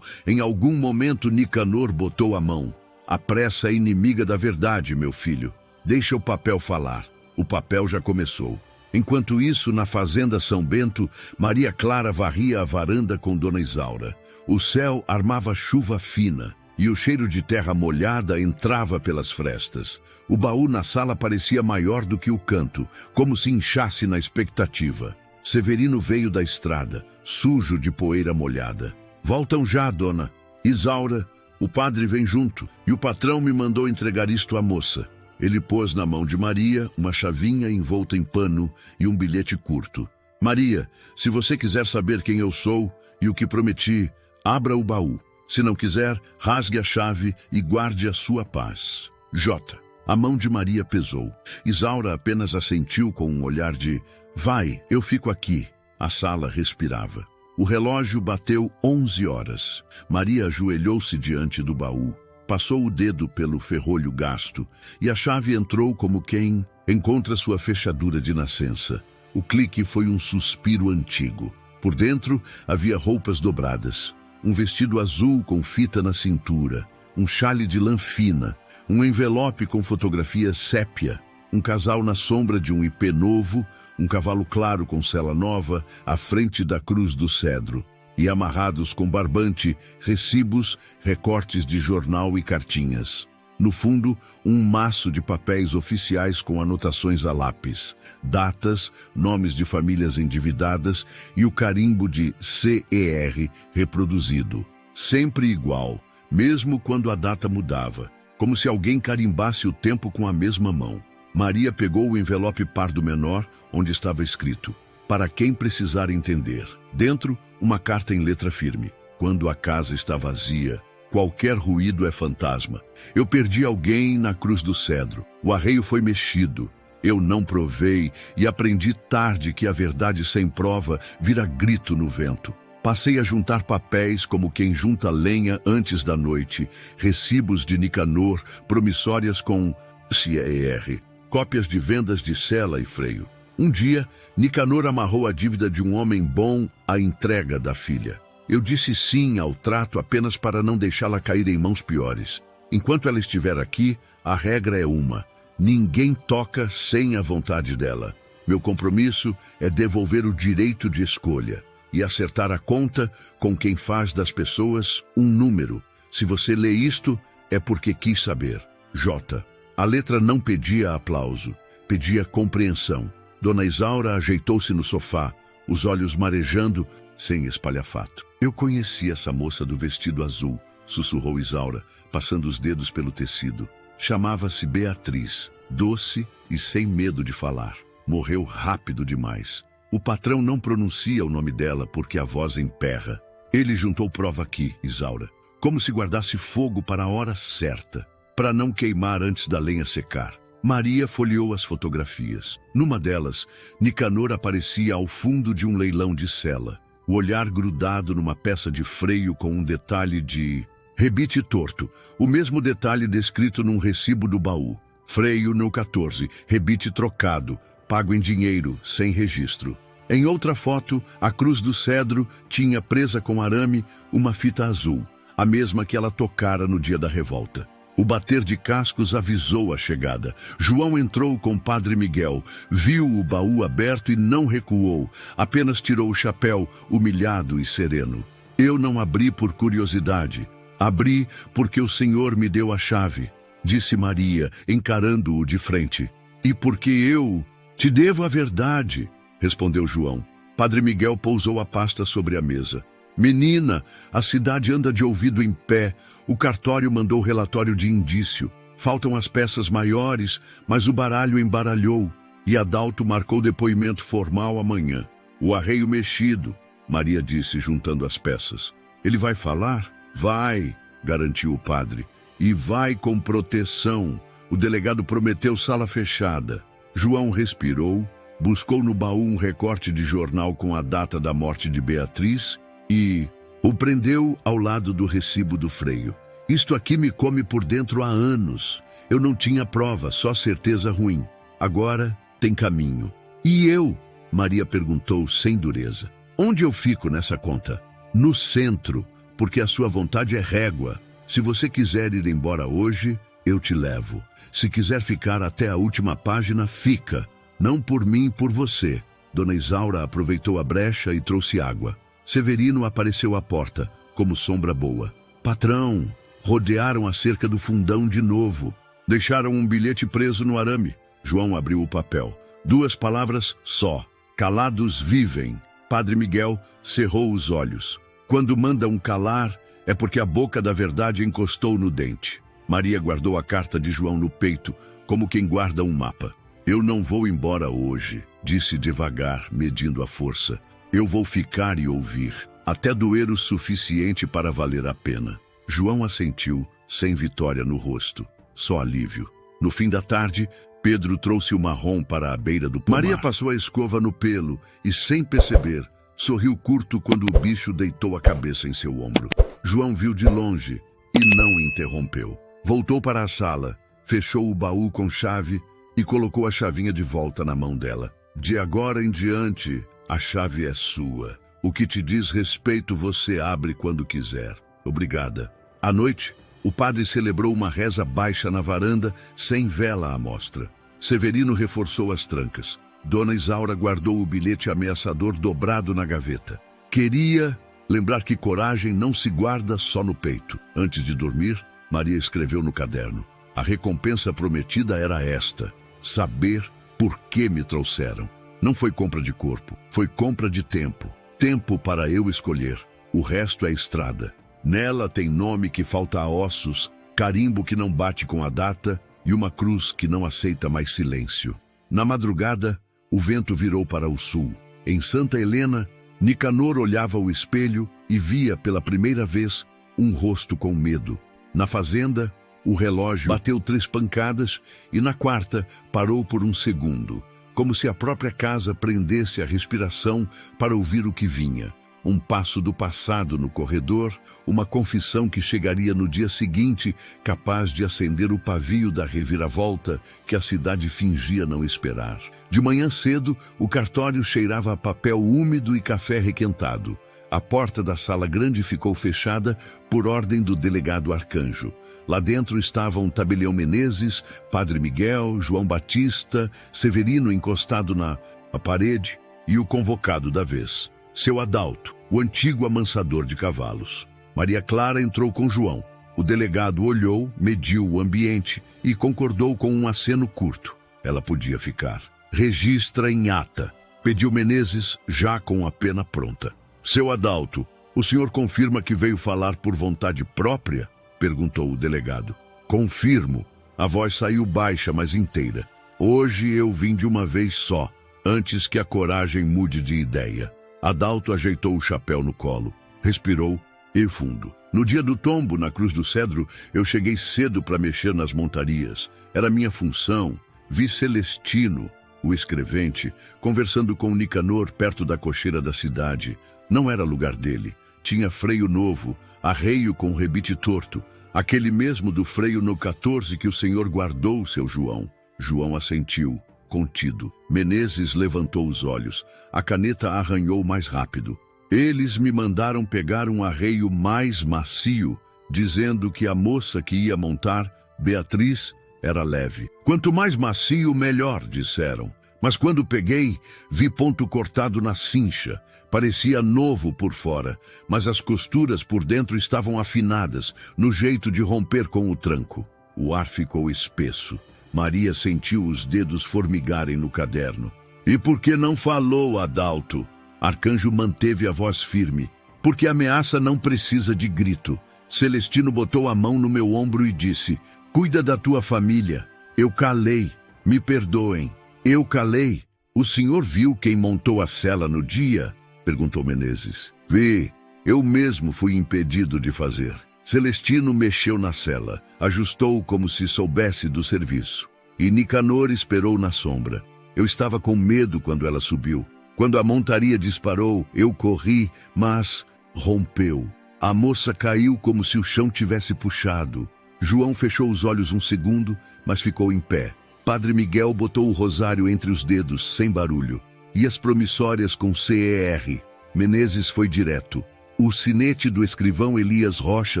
em algum momento Nicanor botou a mão. A pressa é inimiga da verdade, meu filho. Deixa o papel falar. O papel já começou. Enquanto isso, na fazenda São Bento, Maria Clara varria a varanda com Dona Isaura. O céu armava chuva fina e o cheiro de terra molhada entrava pelas frestas. O baú na sala parecia maior do que o canto, como se inchasse na expectativa. Severino veio da estrada, sujo de poeira molhada. "Voltam já, dona Isaura. O padre vem junto e o patrão me mandou entregar isto à moça." Ele pôs na mão de Maria uma chavinha envolta em pano e um bilhete curto. "Maria, se você quiser saber quem eu sou e o que prometi, abra o baú. Se não quiser, rasgue a chave e guarde a sua paz. J." A mão de Maria pesou. Isaura apenas assentiu com um olhar de "Vai, eu fico aqui." A sala respirava. O relógio bateu 11 horas. Maria ajoelhou-se diante do baú, passou o dedo pelo ferrolho gasto e a chave entrou como quem encontra sua fechadura de nascença. O clique foi um suspiro antigo. Por dentro havia roupas dobradas, um vestido azul com fita na cintura, um chale de lã fina, um envelope com fotografia sépia, um casal na sombra de um ipê novo, um cavalo claro com sela nova, à frente da cruz do cedro. e amarrados com barbante, recibos, recortes de jornal e cartinhas. No fundo, um maço de papéis oficiais com anotações a lápis, datas, nomes de famílias endividadas e o carimbo de CER reproduzido. Sempre igual, mesmo quando a data mudava, como se alguém carimbasse o tempo com a mesma mão. Maria pegou o envelope pardo menor, onde estava escrito: para quem precisar entender. Dentro, uma carta em letra firme. Quando a casa está vazia, qualquer ruído é fantasma. Eu perdi alguém na Cruz do Cedro. O arreio foi mexido. Eu não provei e aprendi tarde que a verdade sem prova vira grito no vento. Passei a juntar papéis como quem junta lenha antes da noite, recibos de Nicanor, promissórias com CER, cópias de vendas de sela e freio. Um dia, Nicanor amarrou a dívida de um homem bom à entrega da filha. Eu disse sim ao trato apenas para não deixá-la cair em mãos piores. Enquanto ela estiver aqui, a regra é uma: ninguém toca sem a vontade dela. Meu compromisso é devolver o direito de escolha e acertar a conta com quem faz das pessoas um número. Se você lê isto, é porque quis saber. J. A letra não pedia aplauso, pedia compreensão. Dona Isaura ajeitou-se no sofá, os olhos marejando, sem espalhafato. Eu conheci essa moça do vestido azul, sussurrou Isaura, passando os dedos pelo tecido. Chamava-se Beatriz, doce e sem medo de falar. Morreu rápido demais. O patrão não pronuncia o nome dela porque a voz emperra. Ele juntou prova aqui, Isaura, como se guardasse fogo para a hora certa, para não queimar antes da lenha secar. Maria folheou as fotografias. Numa delas, Nicanor aparecia ao fundo de um leilão de sela, o olhar grudado numa peça de freio com um detalhe de rebite torto, o mesmo detalhe descrito num recibo do baú. Freio no 14, rebite trocado, pago em dinheiro, sem registro. Em outra foto, a Cruz do Cedro tinha presa com arame uma fita azul, a mesma que ela tocara no dia da revolta. O bater de cascos avisou a chegada. João entrou com Padre Miguel, viu o baú aberto e não recuou, apenas tirou o chapéu, humilhado e sereno. Eu não abri por curiosidade, abri porque o Senhor me deu a chave, disse Maria, encarando-o de frente. E porque eu te devo a verdade, respondeu João. Padre Miguel pousou a pasta sobre a mesa. Menina, a cidade anda de ouvido em pé. O cartório mandou relatório de indício. Faltam as peças maiores, mas o baralho embaralhou. E Adalto marcou depoimento formal amanhã. O arreio mexido, Maria disse, juntando as peças. Ele vai falar? Vai, garantiu o padre. E vai com proteção. O delegado prometeu sala fechada. João respirou, buscou no baú um recorte de jornal com a data da morte de Beatriz e o prendeu ao lado do recibo do freio. Isto aqui me come por dentro há anos. Eu não tinha prova, só certeza ruim. Agora tem caminho. E eu? Maria perguntou sem dureza. Onde eu fico nessa conta? No centro, porque a sua vontade é régua. Se você quiser ir embora hoje, eu te levo. Se quiser ficar até a última página, fica. Não por mim, por você. Dona Isaura aproveitou a brecha e trouxe água. Severino apareceu à porta, como sombra boa. Patrão, rodearam a cerca do fundão de novo. Deixaram um bilhete preso no arame. João abriu o papel. 2 palavras só. Calados vivem. Padre Miguel cerrou os olhos. Quando mandam calar, é porque a boca da verdade encostou no dente. Maria guardou a carta de João no peito, como quem guarda um mapa. Eu não vou embora hoje, disse devagar, medindo a força. Eu vou ficar e ouvir, até doer o suficiente para valer a pena. João assentiu, sem vitória no rosto, só alívio. No fim da tarde, Pedro trouxe o marrom para a beira do pomar. Maria passou a escova no pelo e, sem perceber, sorriu curto quando o bicho deitou a cabeça em seu ombro. João viu de longe e não interrompeu. Voltou para a sala, fechou o baú com chave e colocou a chavinha de volta na mão dela. De agora em diante, a chave é sua. O que te diz respeito você abre quando quiser. Obrigada. À noite, o padre celebrou uma reza baixa na varanda, sem vela à mostra. Severino reforçou as trancas. Dona Isaura guardou o bilhete ameaçador dobrado na gaveta. Queria Lembrar que coragem não se guarda só no peito. Antes de dormir, Maria escreveu no caderno. A recompensa prometida era esta: saber por que me trouxeram. Não foi compra de corpo, foi compra de tempo. Tempo para eu escolher. O resto é estrada. Nela tem nome que falta a ossos, carimbo que não bate com a data e uma cruz que não aceita mais silêncio. Na madrugada, o vento virou para o sul. Em Santa Helena, Nicanor olhava o espelho e via pela primeira vez um rosto com medo. Na fazenda, o relógio bateu 3 pancadas e na quarta parou por um segundo, como se a própria casa prendesse a respiração para ouvir o que vinha. Um passo do passado no corredor, uma confissão que chegaria no dia seguinte, capaz de acender o pavio da reviravolta que a cidade fingia não esperar. De manhã cedo, o cartório cheirava a papel úmido e café requentado. A porta da sala grande ficou fechada por ordem do delegado Arcanjo. Lá dentro estavam Tabelião Menezes, Padre Miguel, João Batista, Severino encostado na parede e o convocado da vez, seu Adalto, o antigo amansador de cavalos. Maria Clara entrou com João. O delegado olhou, mediu o ambiente e concordou com um aceno curto. Ela podia ficar. Registra em ata, pediu Menezes, já com a pena pronta. Seu Adalto, o senhor confirma que veio falar por vontade própria? Perguntou o delegado. Confirmo. A voz saiu baixa, mas inteira. Hoje eu vim de uma vez só, antes que a coragem mude de ideia. Adalto ajeitou o chapéu no colo, respirou e fundo. No dia do tombo, na Cruz do Cedro, eu cheguei cedo para mexer nas montarias. Era minha função. Vi Celestino, o escrevente, conversando com Nicanor perto da cocheira da cidade. Não era lugar dele. Tinha freio novo, arreio com rebite torto. Aquele mesmo do freio no 14 que o senhor guardou, seu João. João assentiu, contido. Menezes levantou os olhos. A caneta arranhou mais rápido. Eles me mandaram pegar um arreio mais macio, dizendo que a moça que ia montar, Beatriz, era leve. Quanto mais macio, melhor, disseram. Mas quando peguei, vi ponto cortado na cincha. Parecia novo por fora, mas as costuras por dentro estavam afinadas, no jeito de romper com o tranco. O ar ficou espesso. Maria sentiu os dedos formigarem no caderno. E por que não falou, Adalto? Arcanjo manteve a voz firme. Porque a ameaça não precisa de grito. Celestino botou a mão no meu ombro e disse: cuida da tua família. Eu calei. Me perdoem. Eu calei. O senhor viu quem montou a cela no dia? Perguntou Menezes. Vi. Eu mesmo fui impedido de fazer. Celestino mexeu na cela, ajustou como se soubesse do serviço. E Nicanor esperou na sombra. Eu estava com medo quando ela subiu. Quando a montaria disparou, eu corri, mas rompeu. A moça caiu como se o chão tivesse puxado. João fechou os olhos um segundo, mas ficou em pé. Padre Miguel botou o rosário entre os dedos, sem barulho. E as promissórias com CER. Menezes foi direto. O sinete do escrivão Elias Rocha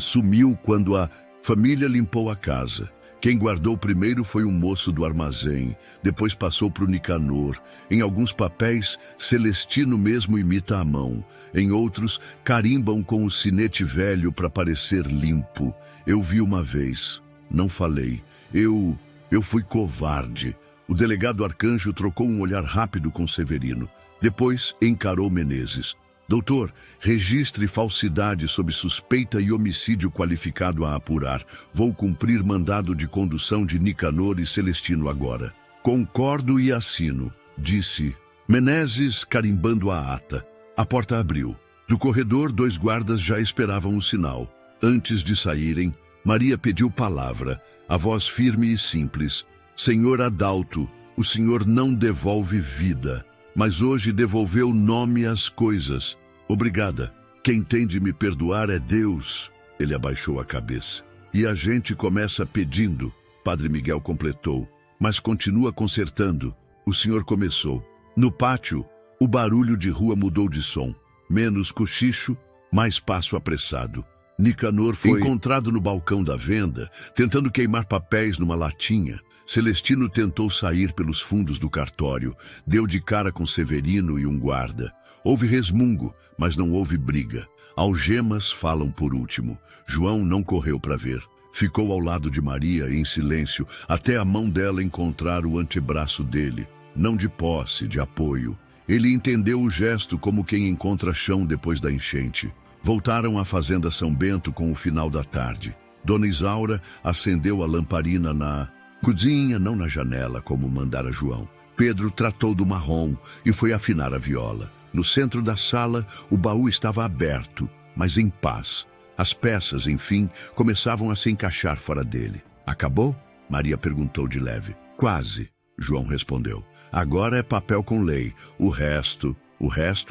sumiu quando a família limpou a casa. Quem guardou primeiro foi um moço do armazém, depois passou para o Nicanor. Em alguns papéis, Celestino mesmo imita a mão. Em outros, carimbam com o sinete velho para parecer limpo. Eu vi uma vez. Não falei. Eu fui covarde. O delegado Arcanjo trocou um olhar rápido com Severino. Depois encarou Menezes. Doutor, registre falsidade sob suspeita e homicídio qualificado a apurar. Vou cumprir mandado de condução de Nicanor e Celestino agora. Concordo e assino, disse Menezes, carimbando a ata. A porta abriu. Do corredor, 2 guardas já esperavam o sinal. Antes de saírem, Maria pediu palavra, a voz firme e simples. Senhor Adalto, o senhor não devolve vida, mas hoje devolveu nome às coisas. Obrigada. Quem tem de me perdoar é Deus. Ele abaixou a cabeça. E a gente começa pedindo, Padre Miguel completou, mas continua consertando. O senhor começou. No pátio, o barulho de rua mudou de som. Menos cochicho, mais passo apressado. Nicanor foi encontrado no balcão da venda, tentando queimar papéis numa latinha. Celestino tentou sair pelos fundos do cartório, deu de cara com Severino e um guarda. Houve resmungo, mas não houve briga. Algemas falam por último. João não correu para ver. Ficou ao lado de Maria em silêncio, até a mão dela encontrar o antebraço dele. Não de posse, de apoio. Ele entendeu o gesto como quem encontra chão depois da enchente. Voltaram à fazenda São Bento com o final da tarde. Dona Isaura acendeu a lamparina na cozinha, não na janela, como mandara João. Pedro tratou do marrom e foi afinar a viola. No centro da sala, o baú estava aberto, mas em paz. As peças, enfim, começavam a se encaixar fora dele. Acabou? Maria perguntou de leve. Quase, João respondeu. Agora é papel com lei. O resto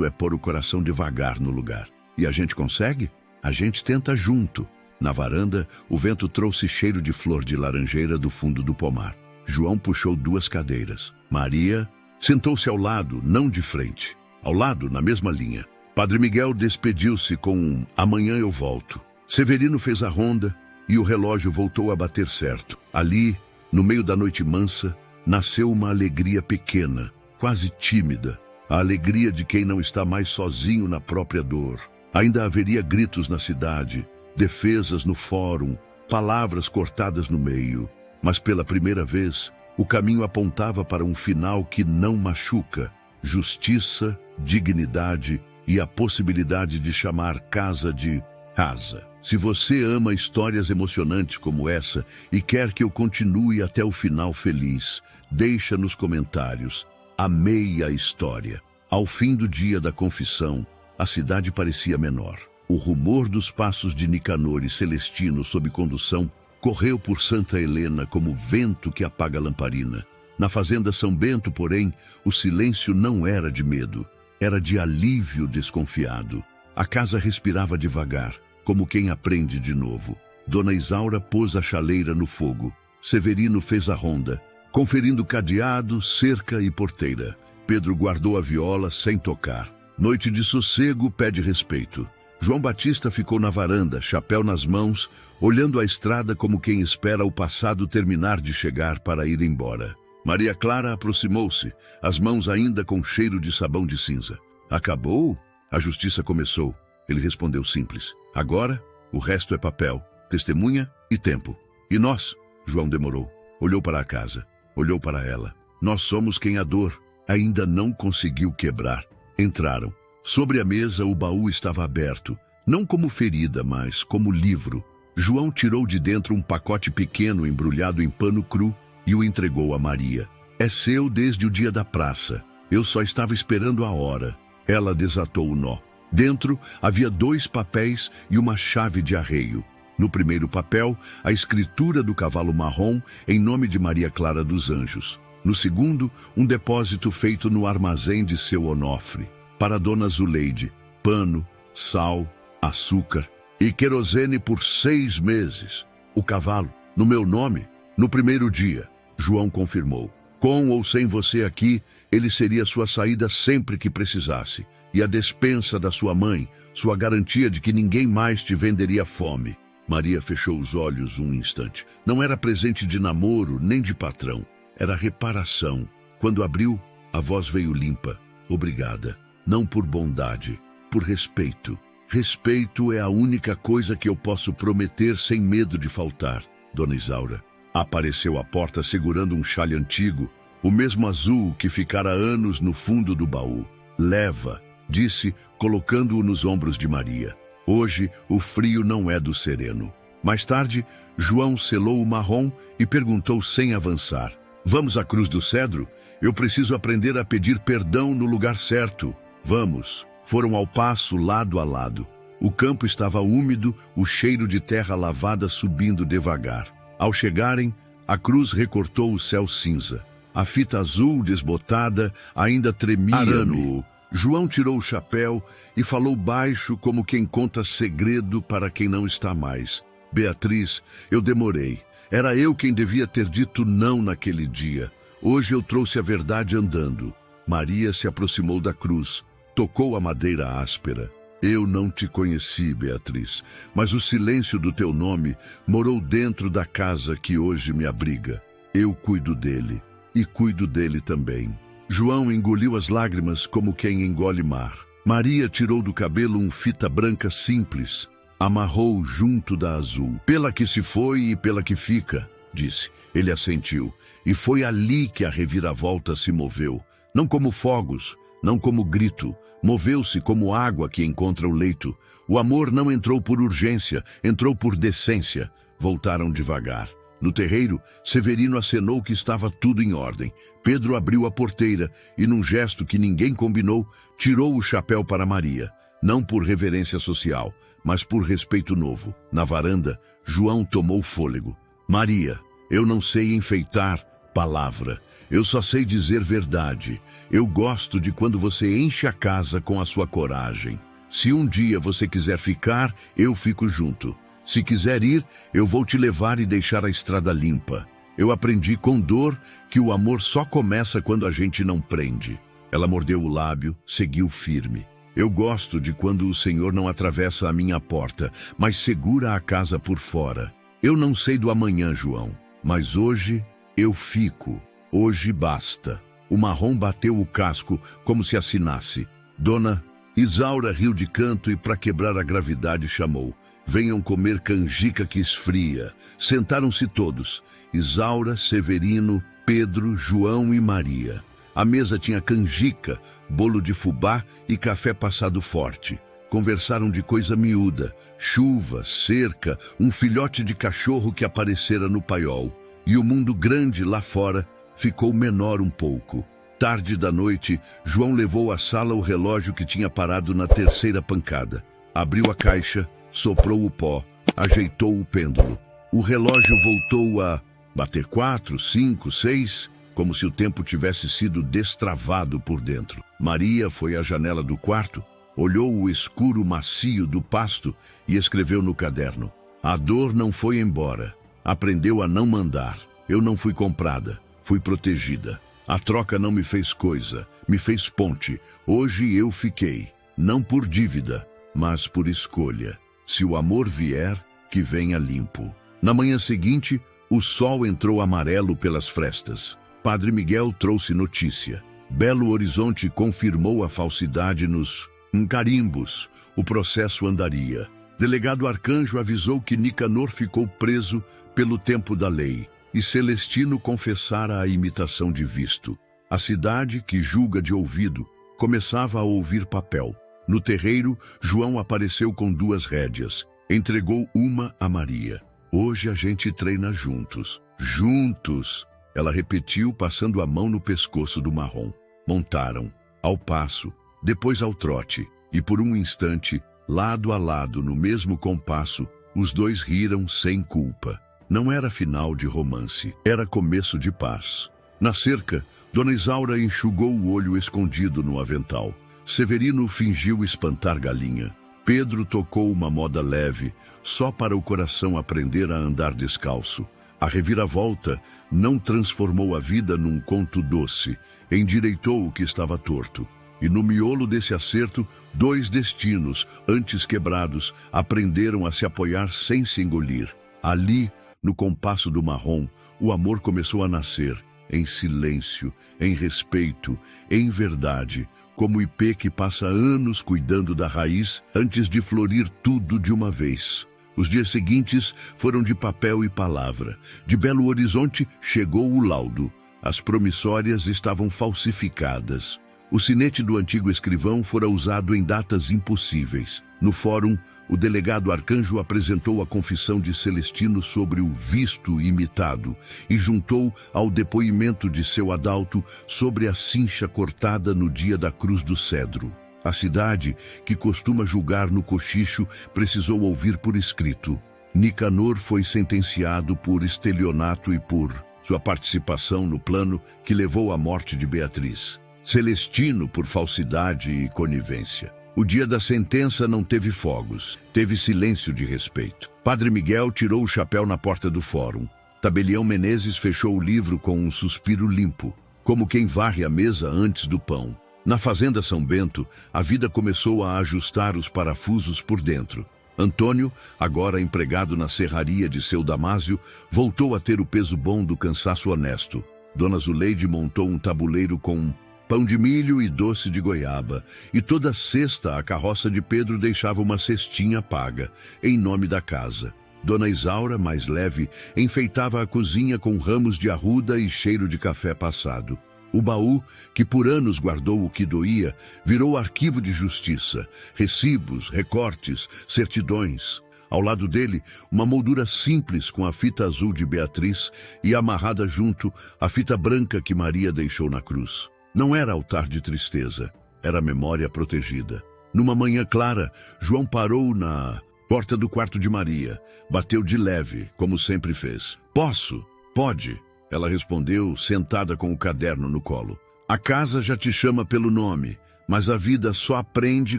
é pôr o coração devagar no lugar. E a gente consegue? A gente tenta junto. Na varanda, o vento trouxe cheiro de flor de laranjeira do fundo do pomar. João puxou 2 cadeiras. Maria sentou-se ao lado, não de frente. Ao lado, na mesma linha. Padre Miguel despediu-se com um "amanhã eu volto". Severino fez a ronda e o relógio voltou a bater certo. Ali, no meio da noite mansa, nasceu uma alegria pequena, quase tímida. A alegria de quem não está mais sozinho na própria dor. Ainda haveria gritos na cidade, defesas no fórum, palavras cortadas no meio. Mas pela primeira vez, o caminho apontava para um final que não machuca. Justiça, dignidade e a possibilidade de chamar casa de casa. Se você ama histórias emocionantes como essa e quer que eu continue até o final feliz, deixa nos comentários. Amei a história. Ao fim do dia da confissão, a cidade parecia menor. O rumor dos passos de Nicanor e Celestino sob condução correu por Santa Helena como vento que apaga a lamparina. Na fazenda São Bento, porém, o silêncio não era de medo, era de alívio desconfiado. A casa respirava devagar, como quem aprende de novo. Dona Isaura pôs a chaleira no fogo. Severino fez a ronda, conferindo cadeado, cerca e porteira. Pedro guardou a viola sem tocar. Noite de sossego pede respeito. João Batista ficou na varanda, chapéu nas mãos, olhando a estrada como quem espera o passado terminar de chegar para ir embora. Maria Clara aproximou-se, as mãos ainda com cheiro de sabão de cinza. Acabou? A justiça começou. Ele respondeu simples. Agora, o resto é papel, testemunha e tempo. E nós? João demorou. Olhou para a casa. Olhou para ela. Nós somos quem a dor ainda não conseguiu quebrar. Entraram. Sobre a mesa, o baú estava aberto. Não como ferida, mas como livro. João tirou de dentro um pacote pequeno embrulhado em pano cru e o entregou a Maria. É seu desde o dia da praça. Eu só estava esperando a hora. Ela desatou o nó. Dentro havia 2 papéis e uma chave de arreio. No primeiro papel, a escritura do cavalo marrom em nome de Maria Clara dos Anjos. No segundo, um depósito feito no armazém de seu Onofre. Para Dona Zuleide, pano, sal, açúcar e querosene por 6 meses. O cavalo, no meu nome, no primeiro dia. João confirmou. Com ou sem você aqui, ele seria sua saída sempre que precisasse. E a despensa da sua mãe, sua garantia de que ninguém mais te venderia fome. Maria fechou os olhos um instante. Não era presente de namoro, nem de patrão. Era reparação. Quando abriu, a voz veio limpa. Obrigada. Não por bondade, por respeito. Respeito é a única coisa que eu posso prometer sem medo de faltar. Dona Isaura apareceu à porta segurando um chale antigo, o mesmo azul que ficara anos no fundo do baú. Leva, disse, colocando-o nos ombros de Maria. Hoje, o frio não é do sereno. Mais tarde, João selou o marrom e perguntou sem avançar. Vamos à Cruz do Cedro? Eu preciso aprender a pedir perdão no lugar certo. Vamos. Foram ao passo, lado a lado. O campo estava úmido, o cheiro de terra lavada subindo devagar. Ao chegarem, a cruz recortou o céu cinza. A fita azul desbotada ainda tremia no... João tirou o chapéu e falou baixo como quem conta segredo para quem não está mais. Beatriz, eu demorei. Era eu quem devia ter dito não naquele dia. Hoje eu trouxe a verdade andando. Maria se aproximou da cruz, tocou a madeira áspera. Eu não te conheci, Beatriz, mas o silêncio do teu nome morou dentro da casa que hoje me abriga. Eu cuido dele e cuido dele também. João engoliu as lágrimas como quem engole mar. Maria tirou do cabelo um fita branca simples, amarrou junto da azul. Pela que se foi e pela que fica, disse. Ele assentiu, e foi ali que a reviravolta se moveu. Não como fogos, não como grito, moveu-se como água que encontra o leito. O amor não entrou por urgência, entrou por decência. Voltaram devagar. No terreiro, Severino acenou que estava tudo em ordem. Pedro abriu a porteira e, num gesto que ninguém combinou, tirou o chapéu para Maria. Não por reverência social, mas por respeito novo. Na varanda, João tomou fôlego. Maria, eu não sei enfeitar palavra. Eu só sei dizer verdade. Eu gosto de quando você enche a casa com a sua coragem. Se um dia você quiser ficar, eu fico junto. Se quiser ir, eu vou te levar e deixar a estrada limpa. Eu aprendi com dor que o amor só começa quando a gente não prende. Ela mordeu o lábio, seguiu firme. Eu gosto de quando o Senhor não atravessa a minha porta, mas segura a casa por fora. Eu não sei do amanhã, João, mas hoje eu fico. Hoje basta. O marrom bateu o casco como se assinasse. Dona Isaura riu de canto e, para quebrar a gravidade, chamou. Venham comer canjica que esfria. Sentaram-se todos. Isaura, Severino, Pedro, João e Maria. A mesa tinha canjica, bolo de fubá e café passado forte. Conversaram de coisa miúda, chuva, cerca, um filhote de cachorro que aparecera no paiol. E o mundo grande lá fora ficou menor um pouco. Tarde da noite, João levou à sala o relógio que tinha parado na terceira pancada. Abriu a caixa, soprou o pó, ajeitou o pêndulo. O relógio voltou a bater 4, 5, 6, como se o tempo tivesse sido destravado por dentro. Maria foi à janela do quarto, olhou o escuro macio do pasto e escreveu no caderno. A dor não foi embora. Aprendeu a não mandar. Eu não fui comprada, fui protegida. A troca não me fez coisa, me fez ponte. Hoje eu fiquei, não por dívida, mas por escolha. Se o amor vier, que venha limpo. Na manhã seguinte, o sol entrou amarelo pelas frestas. Padre Miguel trouxe notícia. Belo Horizonte confirmou a falsidade nos carimbos. O processo andaria. Delegado Arcanjo avisou que Nicanor ficou preso pelo tempo da lei e Celestino confessara a imitação de visto. A cidade, que julga de ouvido, começava a ouvir papel. No terreiro, João apareceu com 2 rédeas. Entregou uma a Maria. Hoje a gente treina juntos. Juntos! Ela repetiu, passando a mão no pescoço do marrom. Montaram, ao passo, depois ao trote, e por um instante, lado a lado, no mesmo compasso, os dois riram sem culpa. Não era final de romance, era começo de paz. Na cerca, Dona Isaura enxugou o olho escondido no avental. Severino fingiu espantar galinha. Pedro tocou uma moda leve, só para o coração aprender a andar descalço. A reviravolta não transformou a vida num conto doce, endireitou o que estava torto. E no miolo desse acerto, 2 destinos, antes quebrados, aprenderam a se apoiar sem se engolir. Ali, no compasso do marrom, o amor começou a nascer, em silêncio, em respeito, em verdade, como o ipê que passa anos cuidando da raiz antes de florir tudo de uma vez. Os dias seguintes foram de papel e palavra. De Belo Horizonte chegou o laudo. As promissórias estavam falsificadas. O sinete do antigo escrivão fora usado em datas impossíveis. No fórum, o delegado Arcanjo apresentou a confissão de Celestino sobre o visto imitado e juntou ao depoimento de seu Adalto sobre a cincha cortada no dia da Cruz do Cedro. A cidade, que costuma julgar no cochicho, precisou ouvir por escrito. Nicanor foi sentenciado por estelionato e por sua participação no plano que levou à morte de Beatriz. Celestino por falsidade e conivência. O dia da sentença não teve fogos, teve silêncio de respeito. Padre Miguel tirou o chapéu na porta do fórum. Tabelião Menezes fechou o livro com um suspiro limpo, como quem varre a mesa antes do pão. Na fazenda São Bento, a vida começou a ajustar os parafusos por dentro. Antônio, agora empregado na serraria de seu Damásio, voltou a ter o peso bom do cansaço honesto. Dona Zuleide montou um tabuleiro com pão de milho e doce de goiaba, e toda sexta a carroça de Pedro deixava uma cestinha paga, em nome da casa. Dona Isaura, mais leve, enfeitava a cozinha com ramos de arruda e cheiro de café passado. O baú, que por anos guardou o que doía, virou arquivo de justiça, recibos, recortes, certidões. Ao lado dele, uma moldura simples com a fita azul de Beatriz e amarrada junto a fita branca que Maria deixou na cruz. Não era altar de tristeza, era memória protegida. Numa manhã clara, João parou na porta do quarto de Maria, bateu de leve, como sempre fez. Posso? Pode. Ela respondeu, sentada com o caderno no colo. A casa já te chama pelo nome, mas a vida só aprende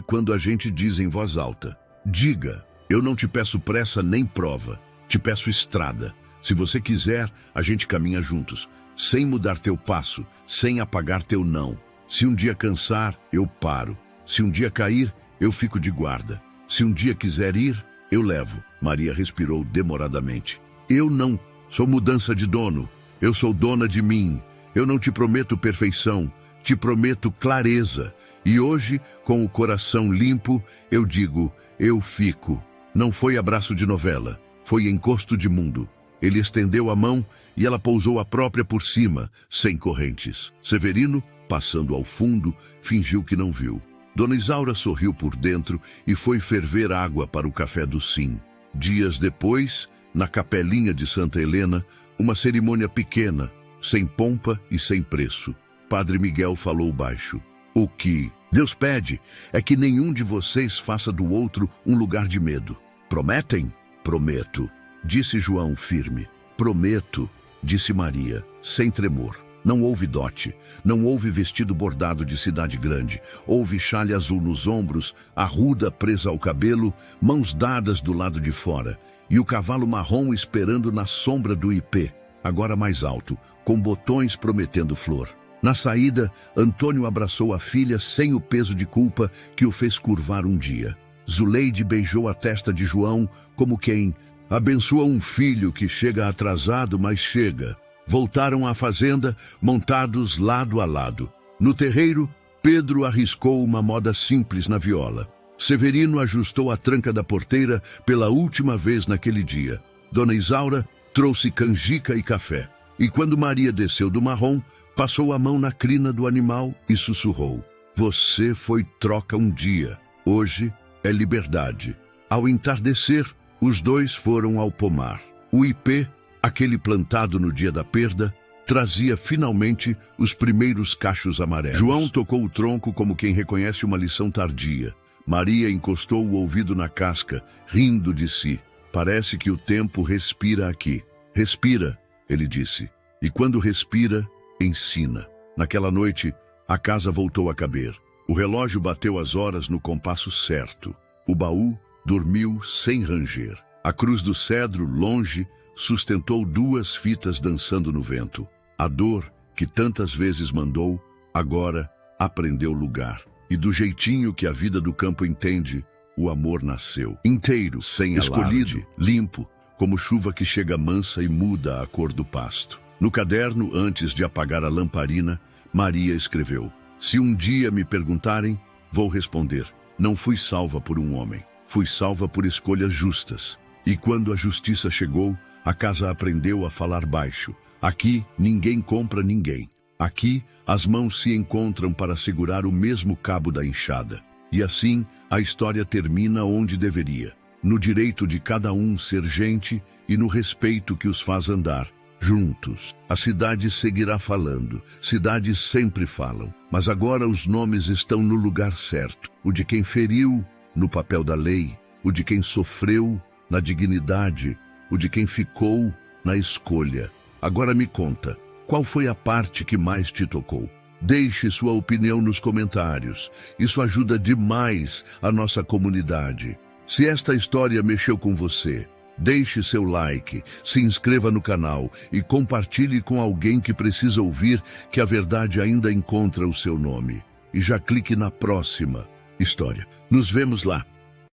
quando a gente diz em voz alta. Diga, eu não te peço pressa nem prova, te peço estrada. Se você quiser, a gente caminha juntos, sem mudar teu passo, sem apagar teu não. Se um dia cansar, eu paro. Se um dia cair, eu fico de guarda. Se um dia quiser ir, eu levo. Maria respirou demoradamente. Eu não sou mudança de dono. Eu sou dona de mim. Eu não te prometo perfeição, te prometo clareza. E hoje, com o coração limpo, eu digo, eu fico. Não foi abraço de novela, foi encosto de mundo. Ele estendeu a mão e ela pousou a própria por cima, sem correntes. Severino, passando ao fundo, fingiu que não viu. Dona Isaura sorriu por dentro e foi ferver água para o café do sim. Dias depois, na capelinha de Santa Helena, uma cerimônia pequena, sem pompa e sem preço. Padre Miguel falou baixo. O que Deus pede é que nenhum de vocês faça do outro um lugar de medo. Prometem? Prometo, disse João firme. Prometo, disse Maria, sem tremor. Não houve dote, não houve vestido bordado de cidade grande, houve chale azul nos ombros, arruda presa ao cabelo, mãos dadas do lado de fora, e o cavalo marrom esperando na sombra do ipê, agora mais alto, com botões prometendo flor. Na saída, Antônio abraçou a filha sem o peso de culpa que o fez curvar um dia. Zuleide beijou a testa de João como quem abençoa um filho que chega atrasado, mas chega. Voltaram à fazenda, montados lado a lado. No terreiro, Pedro arriscou uma moda simples na viola. Severino ajustou a tranca da porteira pela última vez naquele dia. Dona Isaura trouxe canjica e café. E quando Maria desceu do marrom, passou a mão na crina do animal e sussurrou. Você foi troca um dia, hoje é liberdade. Ao entardecer, os dois foram ao pomar. O ipê, aquele plantado no dia da perda, trazia finalmente os primeiros cachos amarelos. João tocou o tronco como quem reconhece uma lição tardia. Maria encostou o ouvido na casca, rindo de si. Parece que o tempo respira aqui. Respira, ele disse. E quando respira, ensina. Naquela noite, a casa voltou a caber. O relógio bateu as horas no compasso certo. O baú dormiu sem ranger. A cruz do cedro, longe, sustentou duas fitas dançando no vento. A dor, que tantas vezes mandou, agora aprendeu lugar. E do jeitinho que a vida do campo entende, o amor nasceu. Inteiro, sem escolhido, alarde, limpo, como chuva que chega mansa e muda a cor do pasto. No caderno, antes de apagar a lamparina, Maria escreveu: Se um dia me perguntarem, vou responder: não fui salva por um homem, fui salva por escolhas justas. E quando a justiça chegou, a casa aprendeu a falar baixo. Aqui, ninguém compra ninguém. Aqui, as mãos se encontram para segurar o mesmo cabo da enxada. E assim, a história termina onde deveria. No direito de cada um ser gente e no respeito que os faz andar. Juntos, a cidade seguirá falando. Cidades sempre falam. Mas agora os nomes estão no lugar certo. O de quem feriu, no papel da lei. O de quem sofreu, na dignidade. O de quem ficou, na escolha. Agora me conta, qual foi a parte que mais te tocou? Deixe sua opinião nos comentários. Isso ajuda demais a nossa comunidade. Se esta história mexeu com você, deixe seu like, se inscreva no canal e compartilhe com alguém que precisa ouvir que a verdade ainda encontra o seu nome. E já clique na próxima história. Nos vemos lá.